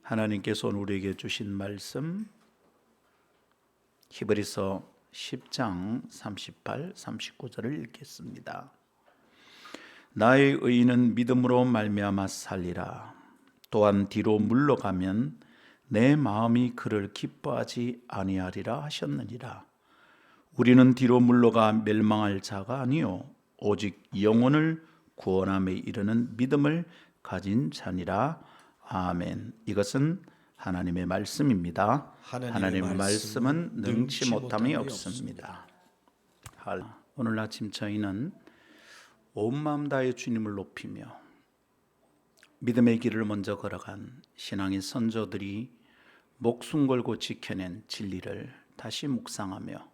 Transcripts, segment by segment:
하나님께서 오늘 우리에게 주신 말씀 히브리서 10장 38, 39절을 읽겠습니다. 나의 의인은 믿음으로 말미암아 살리라. 또한 뒤로 물러가면 내 마음이 그를 기뻐하지 아니하리라 하셨느니라. 우리는 뒤로 물러가 멸망할 자가 아니요 오직 영혼을 구원함에 이르는 믿음을 가진 자니라. 아멘. 이것은 하나님의 말씀입니다. 하나님의 말씀은 능치 못함이 없습니다. 오늘 아침 저희는 온 마음 다해 주님을 높이며 믿음의 길을 먼저 걸어간 신앙의 선조들이 목숨 걸고 지켜낸 진리를 다시 묵상하며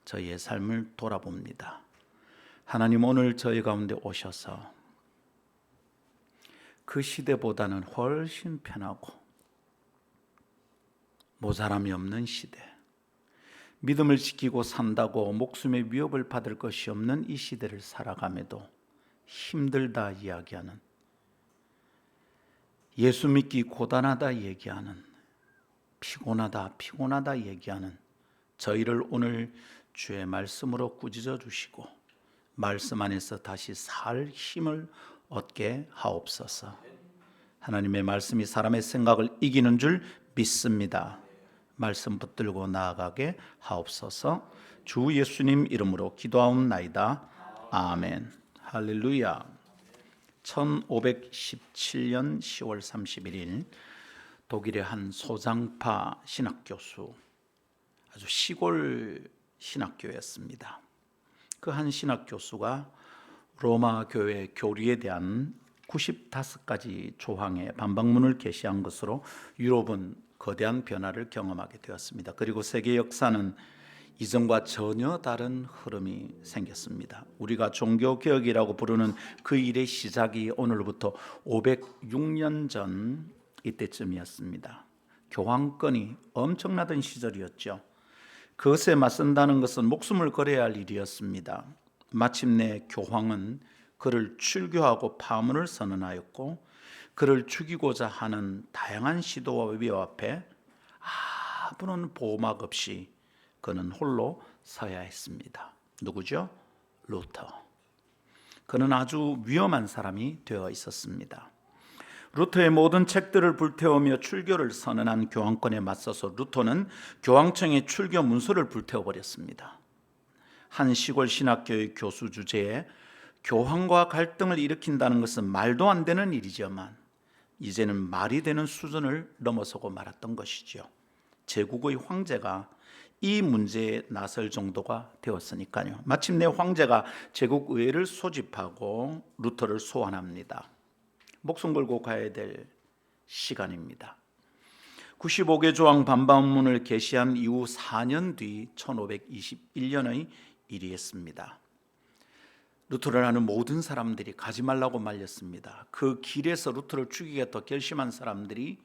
저희의 삶을 돌아봅니다. 하나님 오늘 저희 가운데 오셔서 그 시대보다는 훨씬 편하고 모자람이 없는 시대, 믿음을 지키고 산다고 목숨의 위협을 받을 것이 없는 이 시대를 살아감에도 힘들다 이야기하는, 예수 믿기 고단하다 얘기하는, 피곤하다 얘기하는 저희를 오늘 주의 말씀으로 꾸짖어 주시고 말씀 안에서 다시 살 힘을 얻게 하옵소서. 하나님의 말씀이 사람의 생각을 이기는 줄 믿습니다. 말씀 붙들고 나아가게 하옵소서. 주 예수님 이름으로 기도하옵나이다. 아멘. 할렐루야. 1517년 10월 31일 독일의 한 소장파 신학교수, 아주 시골 신학교였습니다. 그 한 신학교수가 로마 교회 교리에 대한 95가지 조항의 반박문을 게시한 것으로 유럽은 거대한 변화를 경험하게 되었습니다. 그리고 세계 역사는 이전과 전혀 다른 흐름이 생겼습니다. 우리가 종교개혁이라고 부르는 그 일의 시작이 오늘부터 506년 전 이때쯤이었습니다. 교황권이 엄청나던 시절이었죠. 그것에 맞선다는 것은 목숨을 걸어야 할 일이었습니다. 마침내 교황은 그를 출교하고 파문을 선언하였고, 그를 죽이고자 하는 다양한 시도와 위협 앞에 아무런 보호막 없이 그는 홀로 서야 했습니다. 누구죠? 루터. 그는 아주 위험한 사람이 되어 있었습니다. 루터의 모든 책들을 불태우며 출교를 선언한 교황권에 맞서서 루터는 교황청의 출교 문서를 불태워버렸습니다. 한 시골 신학교의 교수 주제에 교황과 갈등을 일으킨다는 것은 말도 안 되는 일이지만 이제는 말이 되는 수준을 넘어서고 말았던 것이죠. 제국의 황제가 이 문제에 나설 정도가 되었으니까요. 마침내 황제가 제국 의회를 소집하고 루터를 소환합니다. 목숨 걸고 가야 될 시간입니다. 95개 조항 반박문을 게시한 이후 4년 뒤 1521년의 일이었습니다. 루터를 아는 모든 사람들이 가지 말라고 말렸습니다. 그 길에서 루터를 죽이겠다 결심한 사람들이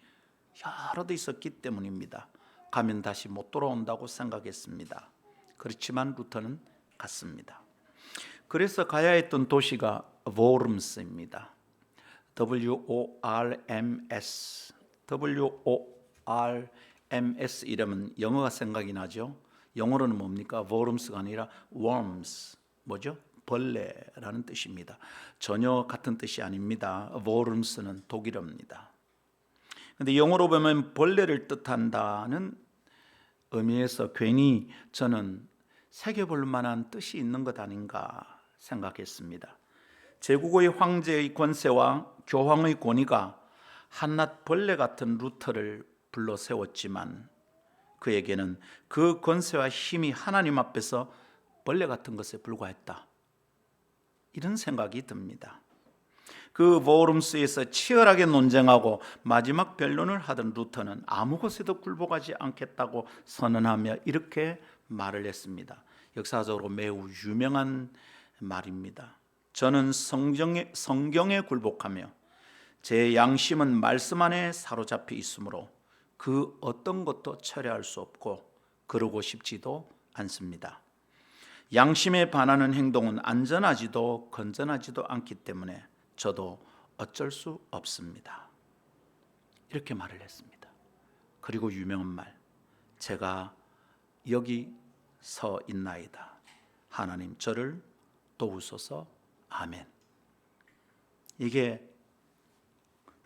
여러 대 있었기 때문입니다. 가면 다시 못 돌아온다고 생각했습니다. 그렇지만 루터는 갔습니다. 그래서 가야 했던 도시가 워름스입니다. WORMS 이러면 영어가 생각이 나죠. 영어로는 뭡니까? 워름스가 아니라 worms, 뭐죠? 벌레라는 뜻입니다. 전혀 같은 뜻이 아닙니다. 워름스는 독일어입니다. 그런데 영어로 보면 벌레를 뜻한다는 의미에서 괜히 저는 새겨볼 만한 뜻이 있는 것 아닌가 생각했습니다. 제국의 황제의 권세와 교황의 권위가 한낱 벌레 같은 루터를 불러 세웠지만 그에게는 그 권세와 힘이 하나님 앞에서 벌레 같은 것에 불과했다, 이런 생각이 듭니다. 그 워름스에서 치열하게 논쟁하고 마지막 변론을 하던 루터는 아무 곳에도 굴복하지 않겠다고 선언하며 이렇게 말을 했습니다. 역사적으로 매우 유명한 말입니다. 저는 성경에 굴복하며 제 양심은 말씀 안에 사로잡혀 있으므로 그 어떤 것도 철회할 수 없고 그러고 싶지도 않습니다. 양심에 반하는 행동은 안전하지도 건전하지도 않기 때문에 저도 어쩔 수 없습니다. 이렇게 말을 했습니다. 그리고 유명한 말, 제가 여기 서 있나이다. 하나님 저를 도우소서. 아멘. 이게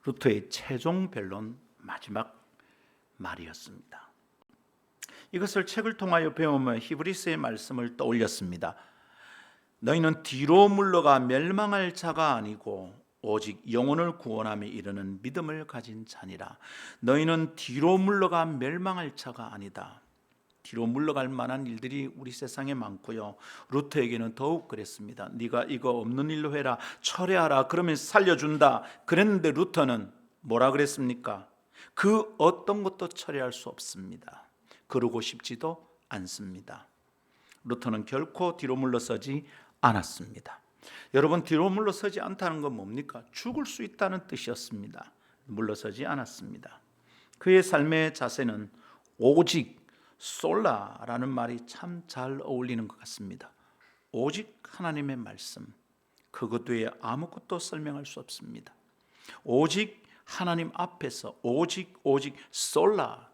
루터의 최종 변론 마지막 말이었습니다. 이것을 책을 통하여 배우며 히브리서의 말씀을 떠올렸습니다. 너희는 뒤로 물러가 멸망할 자가 아니고 오직 영혼을 구원함에 이르는 믿음을 가진 자니라. 너희는 뒤로 물러가 멸망할 자가 아니다. 뒤로 물러갈 만한 일들이 우리 세상에 많고요. 루터에게는 더욱 그랬습니다. 네가 이거 없는 일로 해라, 철회하라, 그러면 살려준다. 그랬는데 루터는 뭐라 그랬습니까? 그 어떤 것도 철회할 수 없습니다. 그러고 싶지도 않습니다. 루터는 결코 뒤로 물러서지 않았습니다. 여러분, 뒤로 물러서지 않다는 건 뭡니까? 죽을 수 있다는 뜻이었습니다. 물러서지 않았습니다. 그의 삶의 자세는 오직 솔라라는 말이 참 잘 어울리는 것 같습니다. 오직 하나님의 말씀, 그것 외에 아무것도 설명할 수 없습니다. 오직 하나님 앞에서 오직 솔라,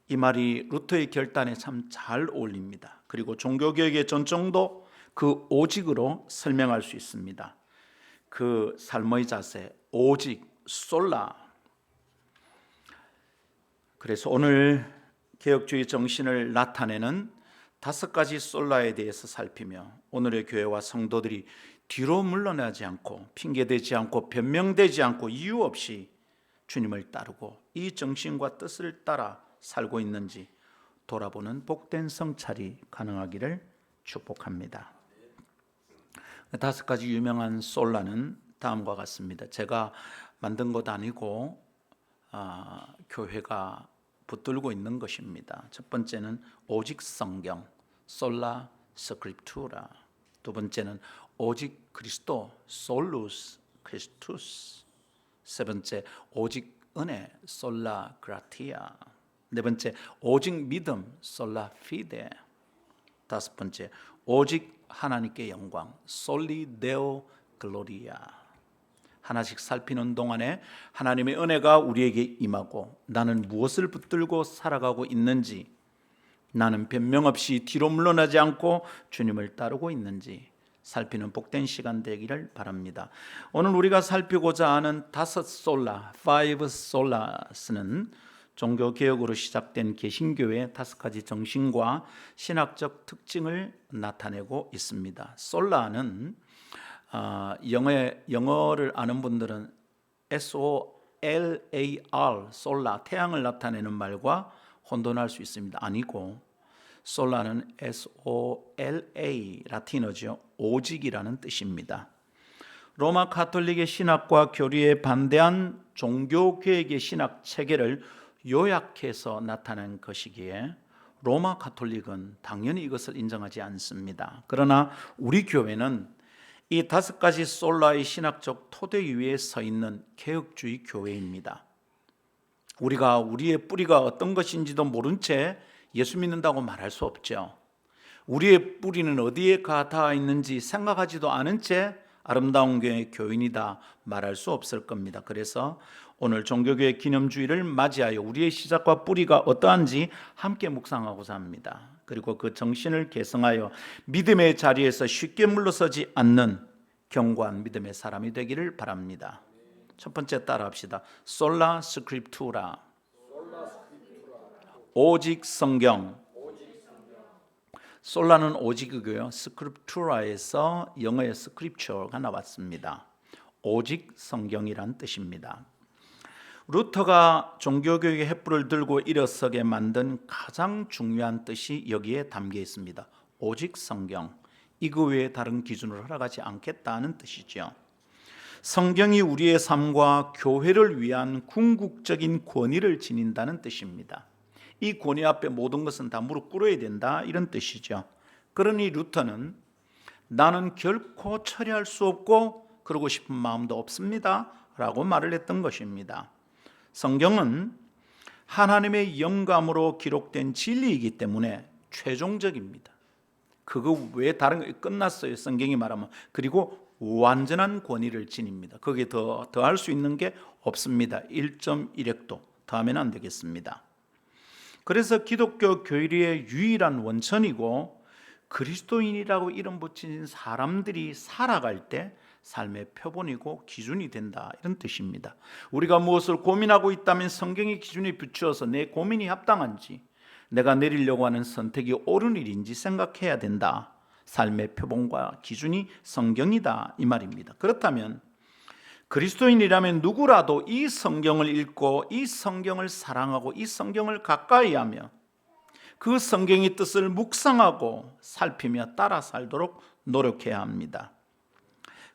이 말이 루터의 결단에 참 잘 어울립니다. 그리고 종교개혁의 전통도 그 오직으로 설명할 수 있습니다. 그 삶의 자세, 오직 솔라. 그래서 오늘 개혁주의 정신을 나타내는 5가지 솔라에 대해서 살피며 오늘의 교회와 성도들이 뒤로 물러나지 않고 핑계대지 않고 변명되지 않고 이유 없이 주님을 따르고 이 정신과 뜻을 따라 살고 있는지 돌아보는 복된 성찰이 가능하기를 축복합니다. 5가지 유명한 솔라는 다음과 같습니다. 제가 만든 것 아니고 교회가 붙들고 있는 것입니다. 첫 번째는 오직 성경, 솔라 스크립투라. 두 번째는 오직 그리스도, 솔루스 크리스투스. 세 번째, 오직 은혜, 솔라 그라티아. 네 번째, 오직 믿음, 솔라 피데. 다섯 번째, 오직 하나님께 영광, 솔리 데오 글로리아. 하나씩 살피는 동안에 하나님의 은혜가 우리에게 임하고 나는 무엇을 붙들고 살아가고 있는지, 나는 변명 없이 뒤로 물러나지 않고 주님을 따르고 있는지 살피는 복된 시간 되기를 바랍니다. 오늘 우리가 살피고자 하는 5 솔라, 5 솔라스는 종교개혁으로 시작된 개신교의 5가지 정신과 신학적 특징을 나타내고 있습니다. 솔라는 영어를 아는 분들은 SOLAR, 솔라, 태양을 나타내는 말과 혼돈할 수 있습니다. 아니고 솔라는 SOLA, 라틴어죠. 오직이라는 뜻입니다. 로마 가톨릭의 신학과 교리에 반대한 종교개혁의 신학 체계를 요약해서 나타낸 것이기에 로마 가톨릭은 당연히 이것을 인정하지 않습니다. 그러나 우리 교회는 이 5가지 솔라의 신학적 토대 위에 서 있는 개혁주의 교회입니다. 우리가 우리의 뿌리가 어떤 것인지도 모른 채 예수 믿는다고 말할 수 없죠. 우리의 뿌리는 어디에 닿아 있는지 생각하지도 않은 채 아름다운 교회 교인이다 말할 수 없을 겁니다. 그래서 오늘 종교교회 기념주의를 맞이하여 우리의 시작과 뿌리가 어떠한지 함께 묵상하고자 합니다. 그리고 그 정신을 계승하여 믿음의 자리에서 쉽게 물러서지 않는 견고한 믿음의 사람이 되기를 바랍니다. 첫 번째 따라합시다. 솔라 스크립투라, 오직 성경. 솔라는 오직이고요. 스크립투라에서 영어의 스크립처가 나왔습니다. 오직 성경이란 뜻입니다. 루터가 종교교육의 횃불을 들고 일어서게 만든 가장 중요한 뜻이 여기에 담겨 있습니다. 오직 성경, 이거 외에 다른 기준으로 허락하지 않겠다는 뜻이죠. 성경이 우리의 삶과 교회를 위한 궁극적인 권위를 지닌다는 뜻입니다. 이 권위 앞에 모든 것은 다 무릎 꿇어야 된다, 이런 뜻이죠. 그러니 루터는 나는 결코 처리할 수 없고 그러고 싶은 마음도 없습니다 라고 말을 했던 것입니다. 성경은 하나님의 영감으로 기록된 진리이기 때문에 최종적입니다. 그거 외에 다른 거 끝났어요. 성경이 말하면. 그리고 완전한 권위를 지닙니다. 거기에 더할 수 있는 게 없습니다. 1.1획도 더하면 안 되겠습니다. 그래서 기독교 교리의 유일한 원천이고 그리스도인이라고 이름 붙인 사람들이 살아갈 때 삶의 표본이고 기준이 된다, 이런 뜻입니다. 우리가 무엇을 고민하고 있다면 성경의 기준에 비추어서 내 고민이 합당한지, 내가 내리려고 하는 선택이 옳은 일인지 생각해야 된다. 삶의 표본과 기준이 성경이다, 이 말입니다. 그렇다면 그리스도인이라면 누구라도 이 성경을 읽고 이 성경을 사랑하고 이 성경을 가까이 하며 그 성경의 뜻을 묵상하고 살피며 따라 살도록 노력해야 합니다.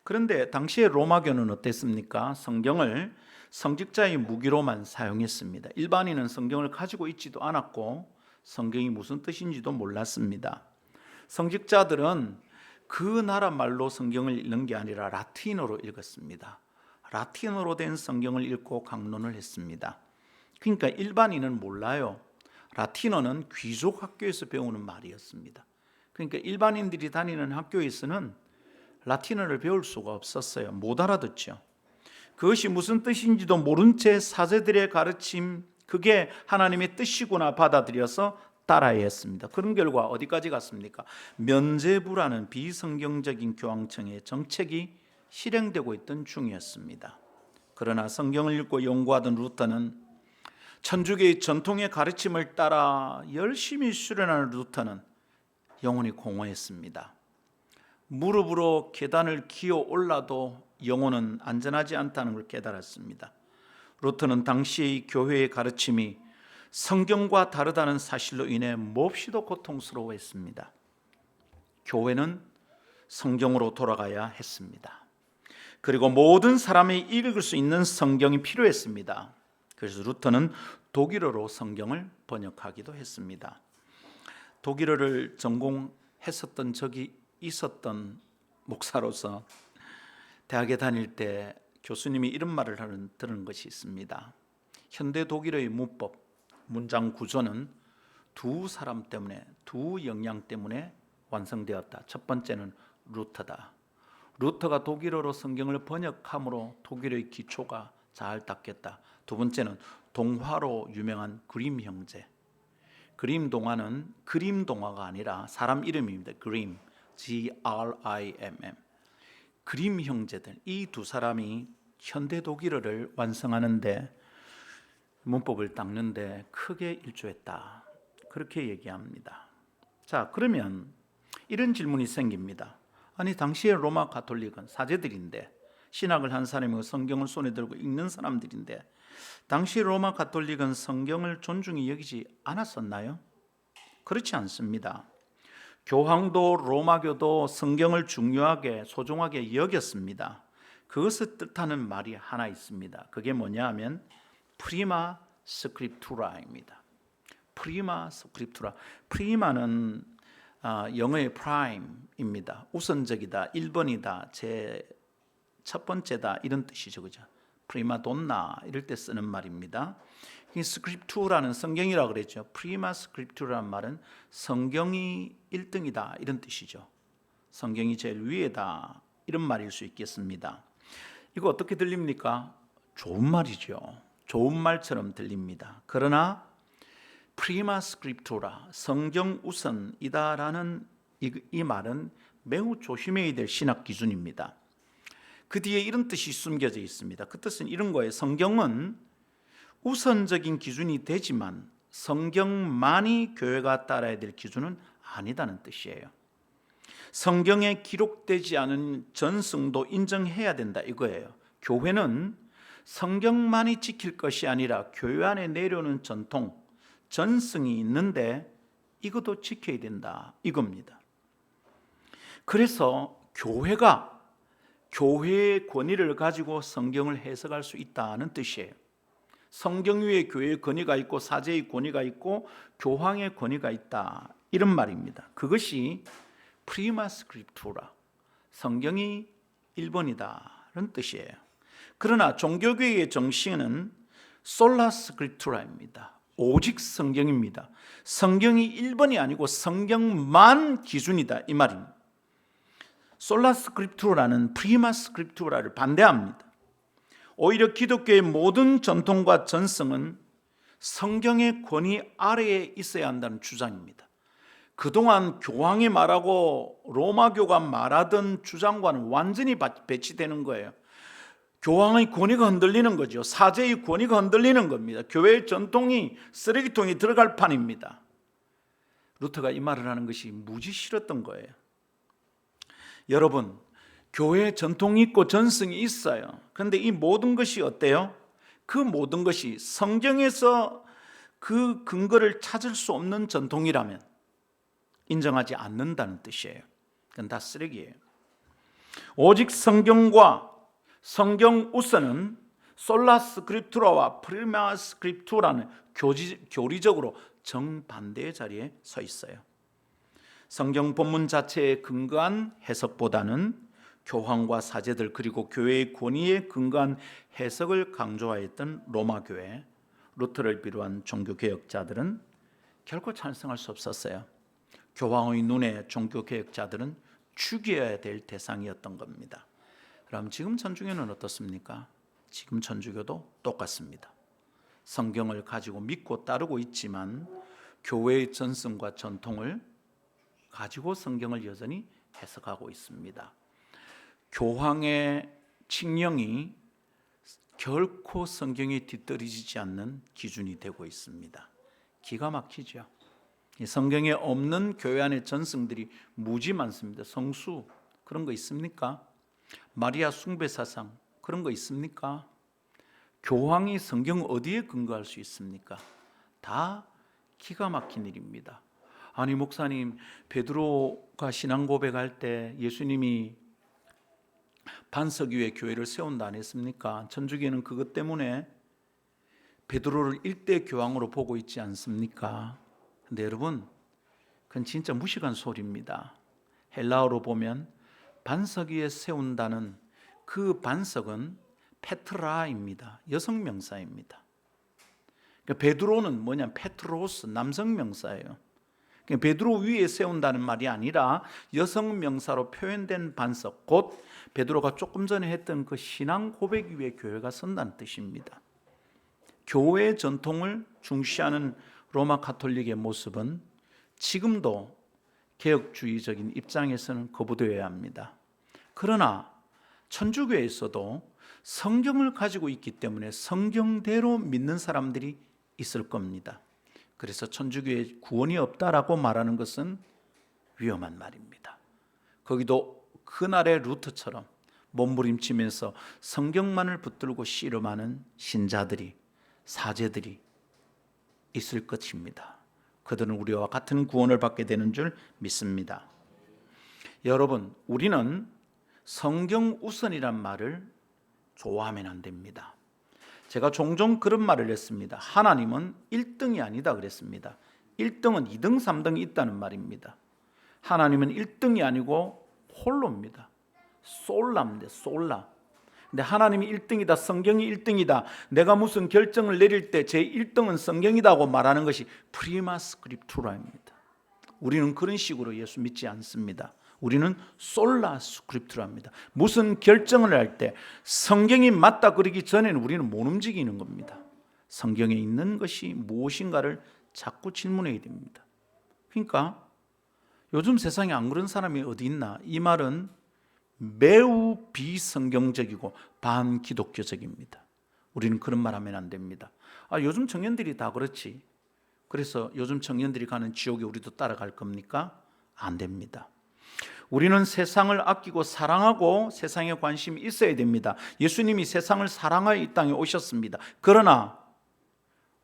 그런데 당시의 로마교는 어땠습니까? 성경을 성직자의 무기로만 사용했습니다. 일반인은 성경을 가지고 있지도 않았고 성경이 무슨 뜻인지도 몰랐습니다. 성직자들은 그 나라 말로 성경을 읽는 게 아니라 라틴어로 읽었습니다. 라틴어로 된 성경을 읽고 강론을 했습니다. 그러니까 일반인은 몰라요. 라틴어는 귀족 학교에서 배우는 말이었습니다. 그러니까 일반인들이 다니는 학교에서는 라틴어를 배울 수가 없었어요. 못 알아듣죠. 그것이 무슨 뜻인지도 모른 채 사제들의 가르침, 그게 하나님의 뜻이구나 받아들여서 따라야 했습니다. 그런 결과 어디까지 갔습니까? 면제부라는 비성경적인 교황청의 정책이 실행되고 있던 중이었습니다. 그러나 성경을 읽고 연구하던 루터는, 천주교의 전통의 가르침을 따라 열심히 수련하는 루터는 영혼이 공허했습니다. 무릎으로 계단을 기어 올라도 영혼은 안전하지 않다는 걸 깨달았습니다. 루터는 당시의 교회의 가르침이 성경과 다르다는 사실로 인해 몹시도 고통스러워했습니다. 교회는 성경으로 돌아가야 했습니다. 그리고 모든 사람이 읽을 수 있는 성경이 필요했습니다. 그래서 루터는 독일어로 성경을 번역하기도 했습니다. 독일어를 전공했었던 적이 있었던 목사로서 대학에 다닐 때 교수님이 이런 말을 들은 것이 있습니다. 현대 독일어의 문법, 문장 구조는 두 사람 때문에, 두 영향 때문에 완성되었다. 첫 번째는 루터다. 루터가 독일어로 성경을 번역함으로 독일어의 기초가 잘 닦였다. 두 번째는 동화로 유명한 그림 형제. 그림 동화는 그림 동화가 아니라 사람 이름입니다. 그림, G-R-I-M-M. 그림 형제들, 이 두 사람이 현대 독일어를 완성하는데, 문법을 닦는데 크게 일조했다. 그렇게 얘기합니다. 자, 그러면 이런 질문이 생깁니다. 아니, 당시의 로마 가톨릭은 사제들인데, 신학을 한 사람이고 성경을 손에 들고 읽는 사람들인데, 당시 로마 가톨릭은 성경을 존중히 여기지 않았었나요? 그렇지 않습니다. 교황도 로마교도 성경을 중요하게 소중하게 여겼습니다. 그것을 뜻하는 말이 하나 있습니다. 그게 뭐냐 하면 프리마 스크립투라입니다. 프리마 스크립투라. 프리마는 영어의 프라임입니다. 우선적이다, 1번이다, 제 첫 번째다, 이런 뜻이죠. 그죠? 프리마돈나 이럴 때 쓰는 말입니다. 이 스크립투라는 성경이라고 그랬죠. 프리마 스크립투라는 말은 성경이 1등이다, 이런 뜻이죠. 성경이 제일 위에다, 이런 말일 수 있겠습니다. 이거 어떻게 들립니까? 좋은 말이죠. 좋은 말처럼 들립니다. 그러나 프리마 스크립투라, 성경 우선이다라는 이 말은 매우 조심해야 될 신학 기준입니다. 그 뒤에 이런 뜻이 숨겨져 있습니다. 그 뜻은 이런 거예요. 성경은 우선적인 기준이 되지만 성경만이 교회가 따라야 될 기준은 아니다는 뜻이에요. 성경에 기록되지 않은 전승도 인정해야 된다, 이거예요. 교회는 성경만이 지킬 것이 아니라 교회 안에 내려오는 전통, 전승이 있는데 이것도 지켜야 된다, 이겁니다. 그래서 교회가 교회의 권위를 가지고 성경을 해석할 수 있다는 뜻이에요. 성경 위에 교회의 권위가 있고 사제의 권위가 있고 교황의 권위가 있다, 이런 말입니다. 그것이 프리마 스크립투라, 성경이 1번이다는 뜻이에요. 그러나 종교개혁의 정신은 솔라 스크립투라입니다. 오직 성경입니다. 성경이 1번이 아니고 성경만 기준이다, 이 말입니다. 솔라 스크립투라는 프리마 스크립투라를 반대합니다. 오히려 기독교의 모든 전통과 전승은 성경의 권위 아래에 있어야 한다는 주장입니다. 그동안 교황이 말하고 로마교가 말하던 주장과는 완전히 배치되는 거예요. 교황의 권위가 흔들리는 거죠. 사제의 권위가 흔들리는 겁니다. 교회의 전통이 쓰레기통에 들어갈 판입니다. 루터가 이 말을 하는 것이 무지 싫었던 거예요. 여러분, 교회의 전통이 있고 전승이 있어요. 그런데 이 모든 것이 어때요? 그 모든 것이 성경에서 그 근거를 찾을 수 없는 전통이라면 인정하지 않는다는 뜻이에요. 그건 다 쓰레기예요. 오직 성경과 성경 우선은 솔라 스크립투라와 프리마 스크립투라는 교리적으로 정반대의 자리에 서 있어요. 성경 본문 자체에 근거한 해석보다는 교황과 사제들 그리고 교회의 권위에 근거한 해석을 강조하였던 로마 교회, 루터를 비롯한 종교개혁자들은 결코 찬성할 수 없었어요. 교황의 눈에 종교개혁자들은 죽여야 될 대상이었던 겁니다. 그럼 지금 천주교는 어떻습니까? 지금 천주교도 똑같습니다. 성경을 가지고 믿고 따르고 있지만 교회의 전승과 전통을 가지고 성경을 여전히 해석하고 있습니다. 교황의 칙령이 결코 성경에 뒤떨어지지 않는 기준이 되고 있습니다. 기가 막히죠. 성경에 없는 교회 안의 전승들이 무지 많습니다. 성수 그런 거 있습니까? 마리아 숭배 사상 그런 거 있습니까? 교황이 성경 어디에 근거할 수 있습니까? 다 기가 막힌 일입니다. 아니 목사님, 베드로가 신앙 고백할 때 예수님이 반석 위에 교회를 세운다 안 했습니까? 천주교는 그것 때문에 베드로를 일대 교황으로 보고 있지 않습니까? 근데 여러분, 그건 진짜 무식한 소리입니다. 헬라어로 보면 반석 위에 세운다는 그 반석은 페트라입니다. 여성 명사입니다. 그러니까 베드로는 뭐냐? 페트로스, 남성 명사예요. 그러니까 베드로 위에 세운다는 말이 아니라 여성 명사로 표현된 반석, 곧 베드로가 조금 전에 했던 그 신앙 고백 위에 교회가 선다는 뜻입니다. 교회의 전통을 중시하는 로마 가톨릭의 모습은 지금도 개혁주의적인 입장에서는 거부되어야 합니다. 그러나 천주교에서도 성경을 가지고 있기 때문에 성경대로 믿는 사람들이 있을 겁니다. 그래서 천주교에 구원이 없다라고 말하는 것은 위험한 말입니다. 거기도 그날의 루터처럼 몸부림치면서 성경만을 붙들고 씨름하는 신자들이, 사제들이 있을 것입니다. 그들은 우리와 같은 구원을 받게 되는 줄 믿습니다. 여러분, 우리는 성경 우선이란 말을 좋아하면 안 됩니다. 제가 종종 그런 말을 했습니다. 하나님은 1등이 아니다 그랬습니다. 1등은 2등, 3등이 있다는 말입니다. 하나님은 1등이 아니고 홀로입니다. 솔라입니다. 솔라. 근데 하나님이 1등이다, 성경이 1등이다, 내가 무슨 결정을 내릴 때 제 1등은 성경이다고 말하는 것이 프리마 스크립투라입니다. 우리는 그런 식으로 예수 믿지 않습니다. 우리는 솔라 스크립투라입니다. 무슨 결정을 할 때 성경이 맞다 그러기 전에는 우리는 못 움직이는 겁니다. 성경에 있는 것이 무엇인가를 자꾸 질문해야 됩니다. 그러니까 요즘 세상에 안 그런 사람이 어디 있나? 이 말은 매우 비성경적이고 반기독교적입니다. 우리는 그런 말 하면 안 됩니다. 요즘 청년들이 다 그렇지, 그래서 요즘 청년들이 가는 지옥에 우리도 따라갈 겁니까? 안 됩니다. 우리는 세상을 아끼고 사랑하고 세상에 관심이 있어야 됩니다. 예수님이 세상을 사랑하여 이 땅에 오셨습니다. 그러나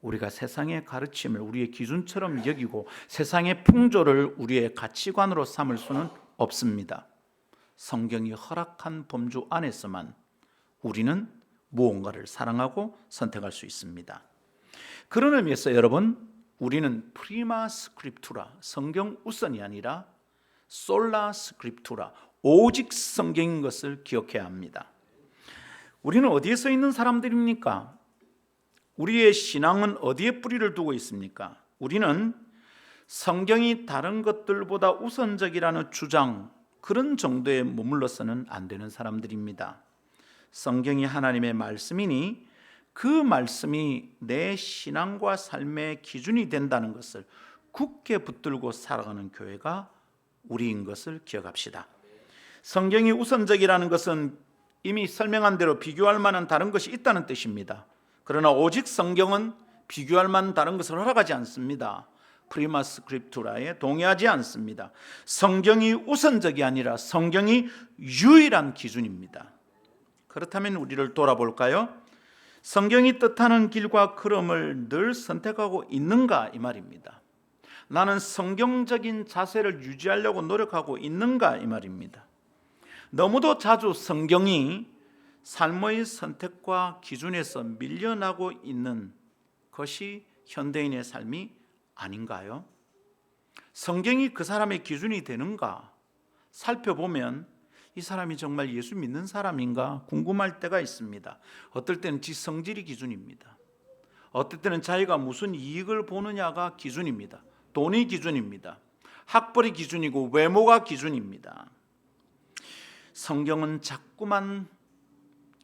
우리가 세상의 가르침을 우리의 기준처럼 여기고 세상의 풍조를 우리의 가치관으로 삼을 수는 없습니다. 성경이 허락한 범주 안에서만 우리는 무언가를 사랑하고 선택할 수 있습니다. 그런 의미에서 여러분, 우리는 프리마 스크립투라, 성경 우선이 아니라 솔라 스크립투라, 오직 성경인 것을 기억해야 합니다. 우리는 어디에 서 있는 사람들입니까? 우리의 신앙은 어디에 뿌리를 두고 있습니까? 우리는 성경이 다른 것들보다 우선적이라는 주장, 그런 정도에 머물러서는 안 되는 사람들입니다. 성경이 하나님의 말씀이니 그 말씀이 내 신앙과 삶의 기준이 된다는 것을 굳게 붙들고 살아가는 교회가 우리인 것을 기억합시다. 성경이 우선적이라는 것은 이미 설명한 대로 비교할 만한 다른 것이 있다는 뜻입니다. 그러나 오직 성경은 비교할 만한 다른 것을 허락하지 않습니다. 프리마 스크립투라에 동의하지 않습니다. 성경이 우선적이 아니라 성경이 유일한 기준입니다. 그렇다면 우리를 돌아볼까요? 성경이 뜻하는 길과 걸음을 늘 선택하고 있는가 이 말입니다. 나는 성경적인 자세를 유지하려고 노력하고 있는가 이 말입니다. 너무도 자주 성경이 삶의 선택과 기준에서 밀려나고 있는 것이 현대인의 삶이 아닌가요? 성경이 그 사람의 기준이 되는가 살펴보면 이 사람이 정말 예수 믿는 사람인가 궁금할 때가 있습니다. 어떨 때는 지 성질이 기준입니다. 어떨 때는 자기가 무슨 이익을 보느냐가 기준입니다. 돈이 기준입니다. 학벌이 기준이고 외모가 기준입니다. 성경은 자꾸만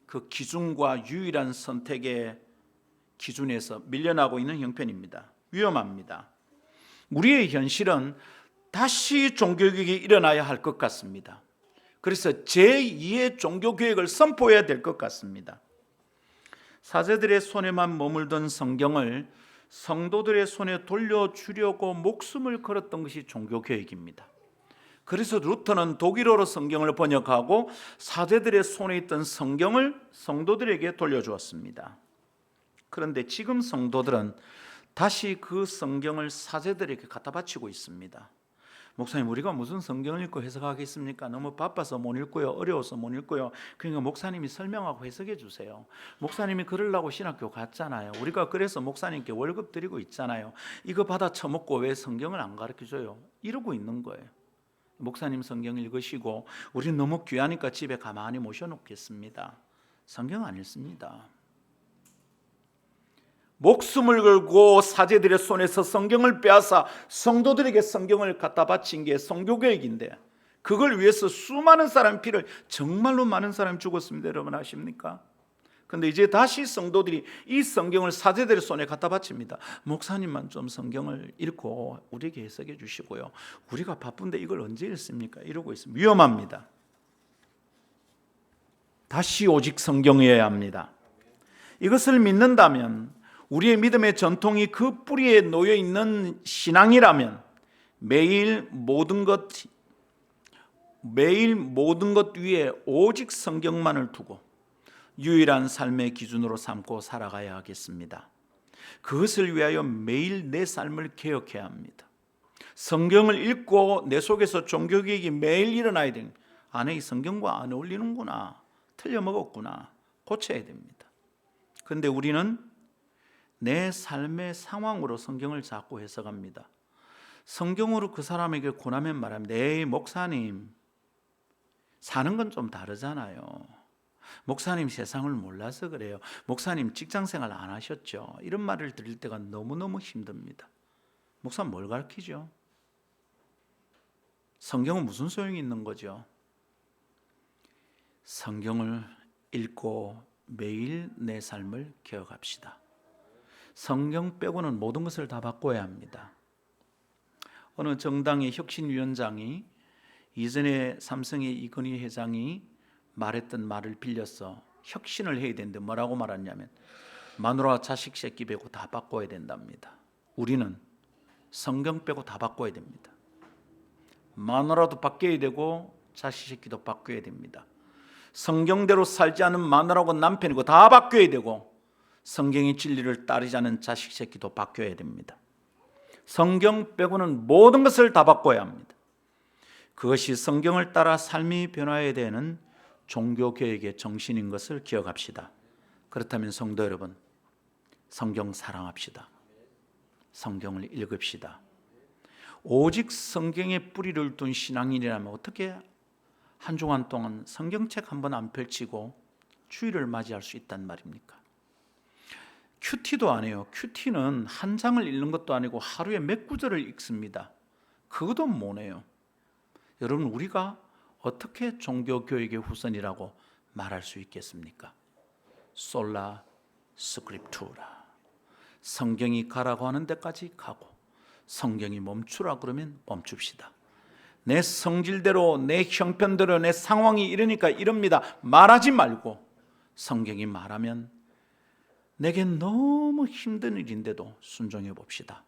그 기준과 유일한 선택의 기준에서 밀려나고 있는 형편입니다. 위험합니다. 우리의 현실은 다시 종교개혁이 일어나야 할 것 같습니다. 그래서 제2의 종교개혁을 선포해야 될 것 같습니다. 사제들의 손에만 머물던 성경을 성도들의 손에 돌려주려고 목숨을 걸었던 것이 종교개혁입니다. 그래서 루터는 독일어로 성경을 번역하고 사제들의 손에 있던 성경을 성도들에게 돌려주었습니다. 그런데 지금 성도들은 다시 그 성경을 사제들에게 갖다 바치고 있습니다. 목사님, 우리가 무슨 성경을 읽고 해석하겠습니까? 너무 바빠서 못 읽고요, 어려워서 못 읽고요. 그러니까 목사님이 설명하고 해석해 주세요. 목사님이 그러려고 신학교 갔잖아요. 우리가 그래서 목사님께 월급 드리고 있잖아요. 이거 받아 처먹고 왜 성경을 안 가르쳐줘요? 이러고 있는 거예요. 목사님 성경 읽으시고 우리는 너무 귀하니까 집에 가만히 모셔놓겠습니다. 성경 안 읽습니다. 목숨을 걸고 사제들의 손에서 성경을 빼앗아 성도들에게 성경을 갖다 바친 게 성교개혁인데, 그걸 위해서 수많은 사람 피를, 정말로 많은 사람이 죽었습니다. 여러분 아십니까? 그런데 이제 다시 성도들이 이 성경을 사제들의 손에 갖다 바칩니다. 목사님만 좀 성경을 읽고 우리에게 해석해 주시고요, 우리가 바쁜데 이걸 언제 읽습니까? 이러고 있습니다. 위험합니다. 다시 오직 성경이어야 합니다. 이것을 믿는다면, 우리의 믿음의 전통이 그 뿌리에 놓여 있는 신앙이라면 매일 모든 것 위에 오직 성경만을 두고 유일한 삶의 기준으로 삼고 살아가야 하겠습니다. 그것을 위하여 매일 내 삶을 개혁해야 합니다. 성경을 읽고 내 속에서 종교개혁이 매일 일어나야 됩니다. 안에 이 성경과 안 어울리는구나, 틀려먹었구나, 고쳐야 됩니다. 그런데 우리는 내 삶의 상황으로 성경을 자꾸 해석합니다. 성경으로 그 사람에게 권하면 말합니다. 에이 목사님, 사는 건 좀 다르잖아요. 목사님 세상을 몰라서 그래요. 목사님 직장생활 안 하셨죠? 이런 말을 들을 때가 너무너무 힘듭니다. 목사 뭘 가르치죠? 성경은 무슨 소용이 있는 거죠? 성경을 읽고 매일 내 삶을 개혁합시다. 성경 빼고는 모든 것을 다 바꿔야 합니다. 어느 정당의 혁신위원장이 이전에 삼성의 이건희 회장이 말했던 말을 빌려서 혁신을 해야 되는데 뭐라고 말했냐면, 마누라 자식 새끼 빼고 다 바꿔야 된답니다. 우리는 성경 빼고 다 바꿔야 됩니다. 마누라도 바뀌어야 되고 자식 새끼도 바뀌어야 됩니다. 성경대로 살지 않은 마누라고 남편이고 다 바뀌어야 되고, 성경의 진리를 따르지 않은 자식 새끼도 바뀌어야 됩니다. 성경 빼고는 모든 것을 다 바꿔야 합니다. 그것이 성경을 따라 삶이 변화해야 되는 종교개혁의 정신인 것을 기억합시다. 그렇다면 성도 여러분, 성경 사랑합시다. 성경을 읽읍시다. 오직 성경에 뿌리를 둔 신앙인이라면 어떻게 한 주간 동안 성경책 한 번 안 펼치고 주일을 맞이할 수 있단 말입니까? 큐티도 안 해요. 큐티는 한 장을 읽는 것도 아니고 하루에 몇 구절을 읽습니다. 그것도 못 해요. 여러분, 우리가 어떻게 종교교육의 후손이라고 말할 수 있겠습니까? 솔라 스크립투라. 성경이 가라고 하는 데까지 가고 성경이 멈추라 그러면 멈춥시다. 내 성질대로 내 형편대로 내 상황이 이러니까 이럽니다 말하지 말고 성경이 말하면 내게 너무 힘든 일인데도 순종해 봅시다.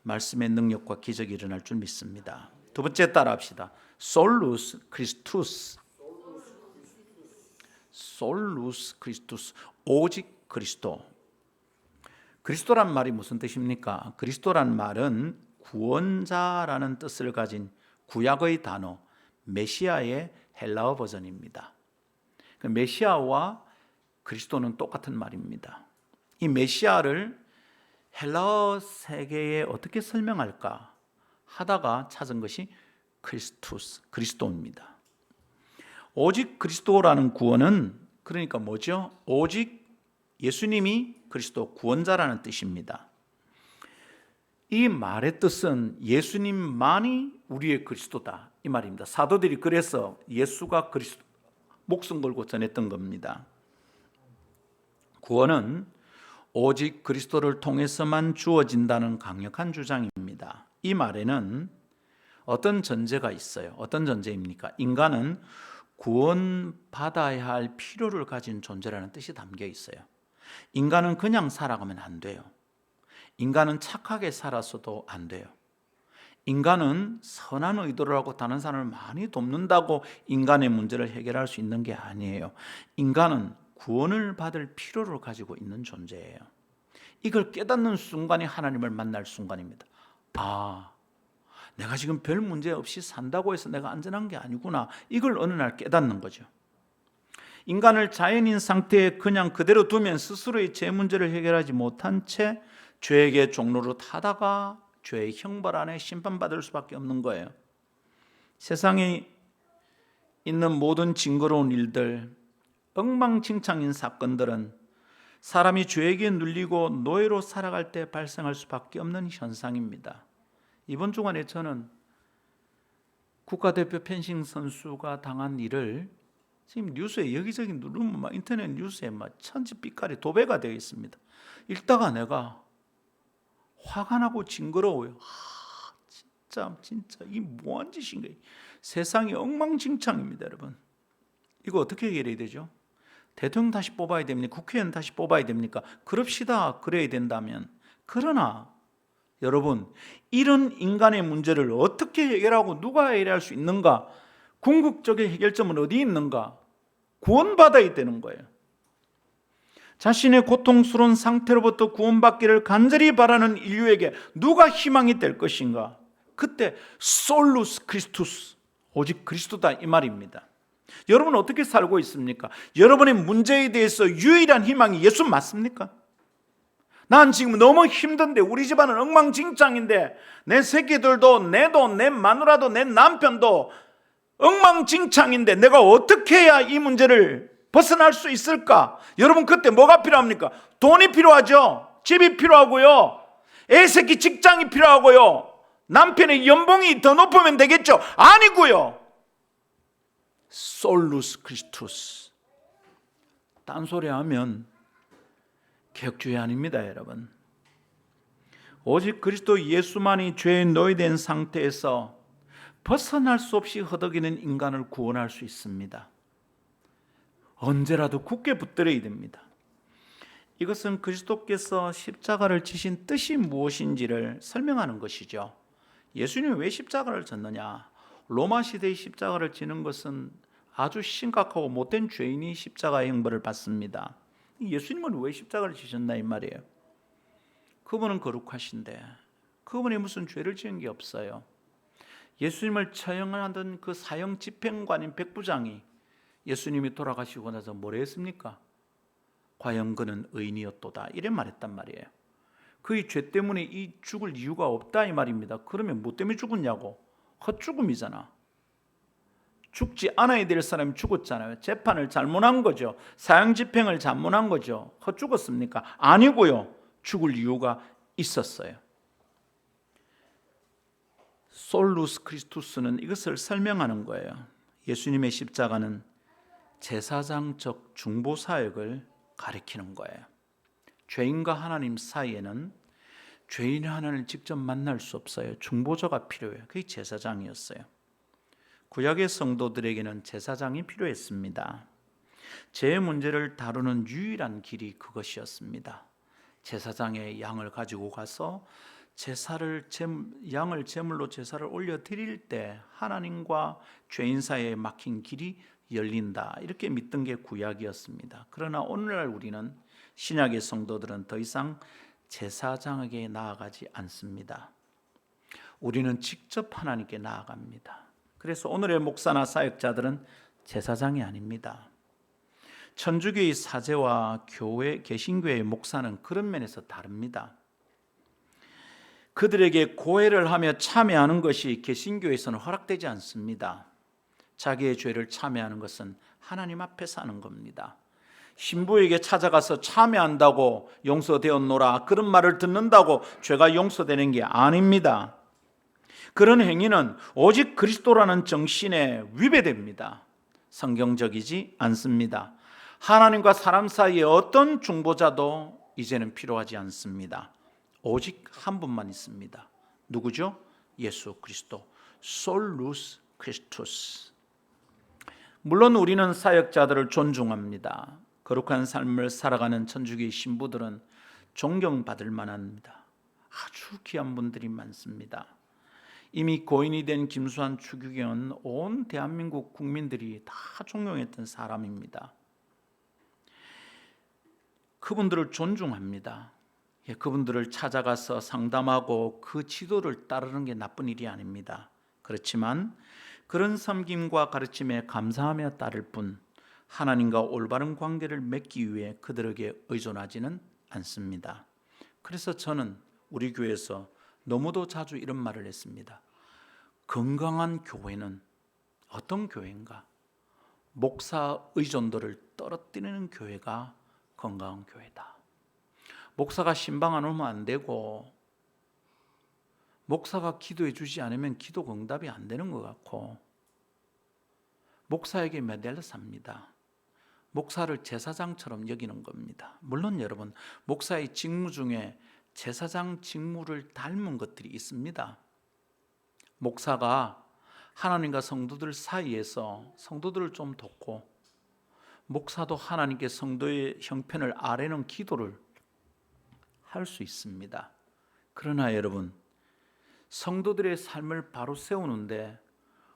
말씀의 능력과 기적이 일어날 줄 믿습니다. 두 번째 따라합시다. 솔루스 크리스투스. 솔루스 크리스투스. 오직 그리스도. 그리스도란 말이 무슨 뜻입니까? 그리스도란 말은 구원자라는 뜻을 가진 구약의 단어 메시아의 헬라어 버전입니다. 메시아와 그리스도는 똑같은 말입니다. 이 메시아를 헬라어 세계에 어떻게 설명할까 하다가 찾은 것이 크리스투스, 그리스도입니다. 오직 그리스도라는 구원은 그러니까 뭐죠? 오직 예수님이 그리스도 구원자라는 뜻입니다. 이 말의 뜻은 예수님만이 우리의 그리스도다 이 말입니다. 사도들이 그래서 예수가 그리스도 목숨 걸고 전했던 겁니다. 구원은 오직 그리스도를 통해서만 주어진다는 강력한 주장입니다. 이 말에는 어떤 전제가 있어요. 어떤 전제입니까? 인간은 구원받아야 할 필요를 가진 존재라는 뜻이 담겨 있어요. 인간은 그냥 살아가면 안 돼요. 인간은 착하게 살아서도 안 돼요. 인간은 선한 의도를 하고 다른 사람을 많이 돕는다고 인간의 문제를 해결할 수 있는 게 아니에요. 인간은 구원을 받을 필요를 가지고 있는 존재예요. 이걸 깨닫는 순간이 하나님을 만날 순간입니다. 아, 내가 지금 별 문제 없이 산다고 해서 내가 안전한 게 아니구나. 이걸 어느 날 깨닫는 거죠. 인간을 자연인 상태에 그냥 그대로 두면 스스로의 죄 문제를 해결하지 못한 채 죄에게 종로로 타다가 죄의 형벌 안에 심판받을 수밖에 없는 거예요. 세상에 있는 모든 징그러운 일들, 엉망진창인 사건들은 사람이 죄에게 눌리고 노예로 살아갈 때 발생할 수밖에 없는 현상입니다. 이번 주간에 저는 국가대표 펜싱 선수가 당한 일을 지금 뉴스에 여기저기 누르면 막 인터넷 뉴스에 막 천지빛깔이 도배가 되어 있습니다. 읽다가 내가 화가 나고 징그러워요. 진짜 이 뭐한 짓인가? 세상이 엉망진창입니다, 여러분. 이거 어떻게 해결해야 되죠? 대통령 다시 뽑아야 됩니까? 국회의원 다시 뽑아야 됩니까? 그럽시다. 그래야 된다면. 그러나 여러분, 이런 인간의 문제를 어떻게 해결하고 누가 해결할 수 있는가? 궁극적인 해결점은 어디 있는가? 구원받아야 되는 거예요. 자신의 고통스러운 상태로부터 구원받기를 간절히 바라는 인류에게 누가 희망이 될 것인가? 그때 솔루스 크리스투스, 오직 그리스도다 이 말입니다. 여러분은 어떻게 살고 있습니까? 여러분의 문제에 대해서 유일한 희망이 예수 맞습니까? 난 지금 너무 힘든데, 우리 집안은 엉망진창인데, 내 새끼들도 내도 내 마누라도 내 남편도 엉망진창인데 내가 어떻게 해야 이 문제를 벗어날 수 있을까? 여러분, 그때 뭐가 필요합니까? 돈이 필요하죠. 집이 필요하고요. 애새끼 직장이 필요하고요. 남편의 연봉이 더 높으면 되겠죠. 아니고요. 솔루스 크리스투스. 딴소리하면 개혁주의 아닙니다, 여러분. 오직 그리스도 예수만이 죄에 노예된 상태에서 벗어날 수 없이 허덕이는 인간을 구원할 수 있습니다. 언제라도 굳게 붙들어야 됩니다. 이것은 그리스도께서 십자가를 지신 뜻이 무엇인지를 설명하는 것이죠. 예수님이 왜 십자가를 졌느냐? 로마 시대의 십자가를 지는 것은 아주 심각하고 못된 죄인이 십자가의 형벌을 받습니다. 예수님은 왜 십자가를 지셨나 이 말이에요. 그분은 거룩하신데 그분이 무슨 죄를 지은 게 없어요. 예수님을 처형하던 그 사형 집행관인 백부장이 예수님이 돌아가시고 나서 뭐라 했습니까? 과연 그는 의인이었도다 이래 말했단 말이에요. 그의 죄 때문에 이 죽을 이유가 없다 이 말입니다. 그러면 뭐 때문에 죽었냐고? 헛죽음이잖아. 죽지 않아야 될 사람이 죽었잖아요. 재판을 잘못한 거죠. 사형 집행을 잘못한 거죠. 헛죽었습니까? 아니고요. 죽을 이유가 있었어요. 솔루스 크리스투스는 이것을 설명하는 거예요. 예수님의 십자가는 제사장적 중보사역을 가리키는 거예요. 죄인과 하나님 사이에는 죄인이 하나님을 직접 만날 수 없어요. 중보자가 필요해요. 그게 제사장이었어요. 구약의 성도들에게는 제사장이 필요했습니다. 죄의 문제를 다루는 유일한 길이 그것이었습니다. 제사장의 양을 가지고 가서 양을 제물로 제사를 올려 드릴 때 하나님과 죄인 사이에 막힌 길이 열린다, 이렇게 믿던 게 구약이었습니다. 그러나 오늘날 우리는, 신약의 성도들은 더 이상 제사장에게 나아가지 않습니다. 우리는 직접 하나님께 나아갑니다. 그래서 오늘의 목사나 사역자들은 제사장이 아닙니다. 천주교의 사제와 개신교의 목사는 그런 면에서 다릅니다. 그들에게 고해를 하며 참여하는 것이 개신교에서는 허락되지 않습니다. 자기의 죄를 참여하는 것은 하나님 앞에서 하는 겁니다. 신부에게 찾아가서 참여한다고 용서되었노라, 그런 말을 듣는다고 죄가 용서되는 게 아닙니다. 그런 행위는 오직 그리스도라는 정신에 위배됩니다. 성경적이지 않습니다. 하나님과 사람 사이에 어떤 중보자도 이제는 필요하지 않습니다. 오직 한 분만 있습니다. 누구죠? 예수 그리스도. 솔루스 크리스투스. 물론 우리는 사역자들을 존중합니다. 거룩한 삶을 살아가는 천주교의 신부들은 존경받을 만합니다. 아주 귀한 분들이 많습니다. 이미 고인이 된 김수환 추기경은 온 대한민국 국민들이 다 존경했던 사람입니다. 그분들을 존중합니다. 그분들을 찾아가서 상담하고 그 지도를 따르는 게 나쁜 일이 아닙니다. 그렇지만 그런 섬김과 가르침에 감사하며 따를 뿐 하나님과 올바른 관계를 맺기 위해 그들에게 의존하지는 않습니다. 그래서 저는 우리 교회에서 너무도 자주 이런 말을 했습니다. 건강한 교회는 어떤 교회인가? 목사 의존도를 떨어뜨리는 교회가 건강한 교회다. 목사가 신방 안 오면 안 되고, 목사가 기도해 주지 않으면 기도 응답이 안 되는 것 같고, 목사에게 매달려 삽니다. 목사를 제사장처럼 여기는 겁니다. 물론 여러분, 목사의 직무 중에 제사장 직무를 닮은 것들이 있습니다. 목사가 하나님과 성도들 사이에서 성도들을 좀 돕고, 목사도 하나님께 성도의 형편을 아뢰는 기도를 할 수 있습니다. 그러나 여러분, 성도들의 삶을 바로 세우는데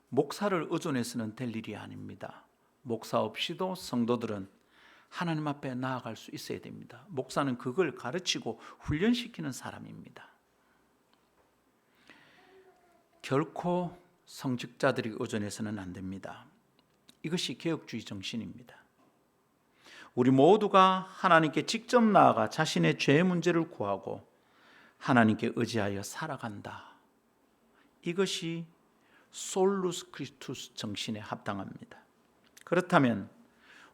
목사를 의존해서는 될 일이 아닙니다. 목사 없이도 성도들은 하나님 앞에 나아갈 수 있어야 됩니다. 목사는 그걸 가르치고 훈련시키는 사람입니다. 결코 성직자들이 의존해서는 안 됩니다. 이것이 개혁주의 정신입니다. 우리 모두가 하나님께 직접 나아가 자신의 죄의 문제를 구하고 하나님께 의지하여 살아간다. 이것이 솔루스 크리스투스 정신에 합당합니다. 그렇다면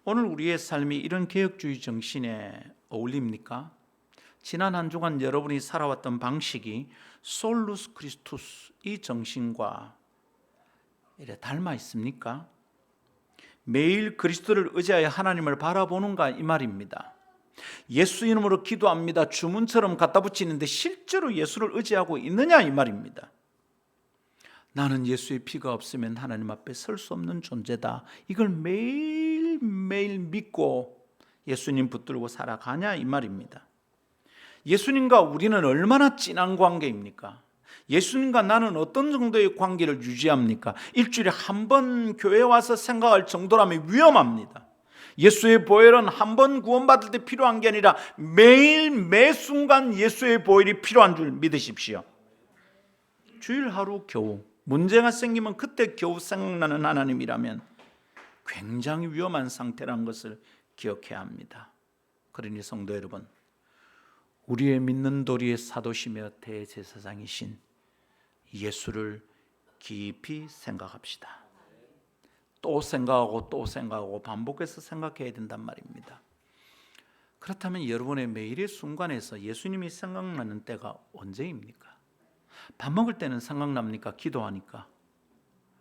오늘 우리의 삶이 이런 개혁주의 정신에 어울립니까? 지난 한 주간 여러분이 살아왔던 방식이 솔루스 크리스투스 이 정신과 닮아 있습니까? 매일 그리스도를 의지하여 하나님을 바라보는가, 이 말입니다. 예수 이름으로 기도합니다. 주문처럼 갖다 붙이는데 실제로 예수를 의지하고 있느냐, 이 말입니다. 나는 예수의 피가 없으면 하나님 앞에 설 수 없는 존재다. 이걸 매일매일 믿고 예수님 붙들고 살아가냐, 이 말입니다. 예수님과 우리는 얼마나 진한 관계입니까? 예수님과 나는 어떤 정도의 관계를 유지합니까? 일주일에 한 번 교회 와서 생각할 정도라면 위험합니다. 예수의 보혈은 한 번 구원받을 때 필요한 게 아니라 매일 매 순간 예수의 보혈이 필요한 줄 믿으십시오. 주일 하루 겨우 문제가 생기면 그때 겨우 생각나는 하나님이라면 굉장히 위험한 상태라는 것을 기억해야 합니다. 그러니 성도 여러분, 우리의 믿는 도리의 사도시며 대제사장이신 예수를 깊이 생각합시다. 또 생각하고 반복해서 생각해야 된단 말입니다. 그렇다면 여러분의 매일의 순간에서 예수님이 생각나는 때가 언제입니까? 밥 먹을 때는 생각납니까? 기도하니까.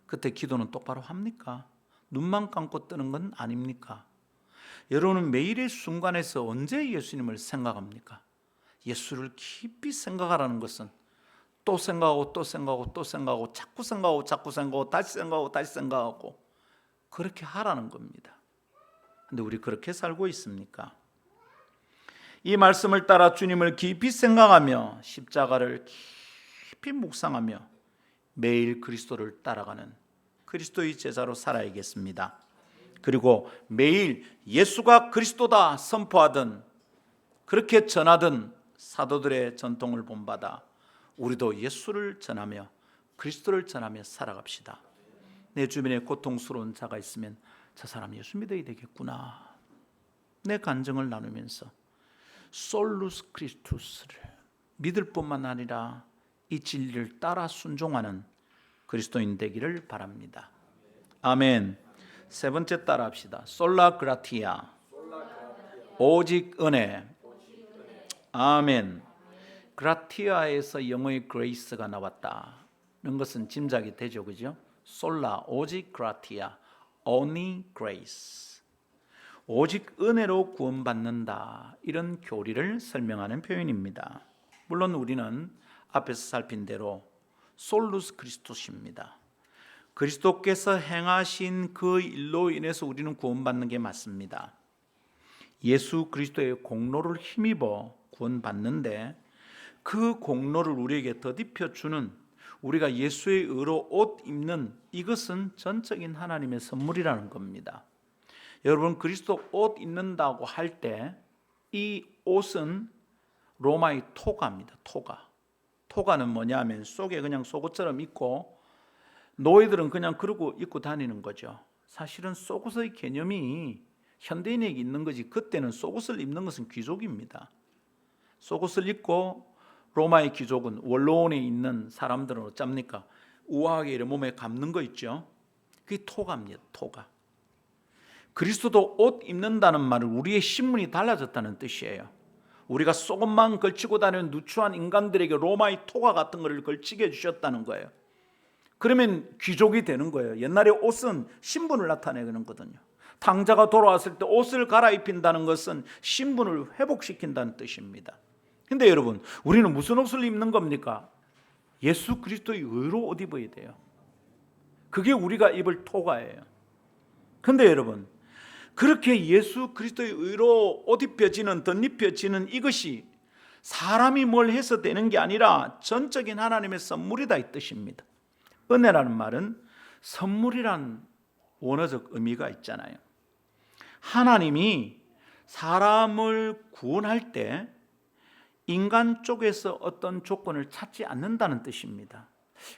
그때 기도는 똑바로 합니까? 눈만 감고 뜨는 건 아닙니까? 여러분은 매일의 순간에서 언제 예수님을 생각합니까? 예수를 깊이 생각하라는 것은 또 생각하고 또 생각하고 또 생각하고 자꾸 생각하고 자꾸 생각하고 다시 생각하고 다시 생각하고 그렇게 하라는 겁니다. 근데 우리 그렇게 살고 있습니까? 이 말씀을 따라 주님을 깊이 생각하며 십자가를 깊이 묵상하며 매일 그리스도를 따라가는 그리스도의 제자로 살아야겠습니다. 그리고 매일 예수가 그리스도다 선포하던 그렇게 전하던 사도들의 전통을 본받아 우리도 예수를 전하며 그리스도를 전하며 살아갑시다. 내 주변에 고통스러운 자가 있으면 저 사람 예수 믿어야 되겠구나. 내 간증을 나누면서 솔루스 크리스투스를 믿을 뿐만 아니라 이 진리를 따라 순종하는 그리스도인 되기를 바랍니다. 아멘. 세 번째 따라 합시다. 솔라 그라티아, 오직 은혜. 아멘. 그라티아에서 영어의 그레이스가 나왔다는 것은 짐작이 되죠, 그죠? 솔라, 오직 그라티아, only grace. 오직 은혜로 구원받는다, 이런 교리를 설명하는 표현입니다. 물론 우리는 앞에서 살핀 대로 솔루스 크리스토스입니다. 그리스도께서 행하신 그 일로 인해서 우리는 구원받는 게 맞습니다. 예수 그리스도의 공로를 힘입어 구원받는데 그 공로를 우리에게 덧입혀 주는, 우리가 예수의 의로 옷 입는 이것은 전적인 하나님의 선물이라는 겁니다. 여러분, 그리스도 옷 입는다고 할 때 이 옷은 로마의 토가입니다. 토가는 뭐냐면 속에 그냥 속옷처럼 입고 노예들은 그냥 그러고 입고 다니는 거죠. 사실은 속옷의 개념이 현대인에게 있는 거지, 그때는 속옷을 입는 것은 귀족입니다. 속옷을 입고 로마의 귀족은, 원로원에 있는 사람들은 어쩝니까? 우아하게 몸에 감는 거 있죠. 그게 토가입니다. 토가. 그리스도도 옷 입는다는 말은 우리의 신분이 달라졌다는 뜻이에요. 우리가 속옷만 걸치고 다니는 누추한 인간들에게 로마의 토가 같은 것을 걸치게 해주셨다는 거예요. 그러면 귀족이 되는 거예요. 옛날에 옷은 신분을 나타내는 거거든요. 탕자가 돌아왔을 때 옷을 갈아입힌다는 것은 신분을 회복시킨다는 뜻입니다. 근데 여러분, 우리는 무슨 옷을 입는 겁니까? 예수 그리스도의 의로 옷 입어야 돼요. 그게 우리가 입을 토가예요. 근데 여러분, 그렇게 예수 그리스도의 의로 옷 입혀지는, 덧입혀지는 이것이 사람이 뭘 해서 되는 게 아니라 전적인 하나님의 선물이다, 이 뜻입니다. 은혜라는 말은 선물이란 원어적 의미가 있잖아요. 하나님이 사람을 구원할 때 인간 쪽에서 어떤 조건을 찾지 않는다는 뜻입니다.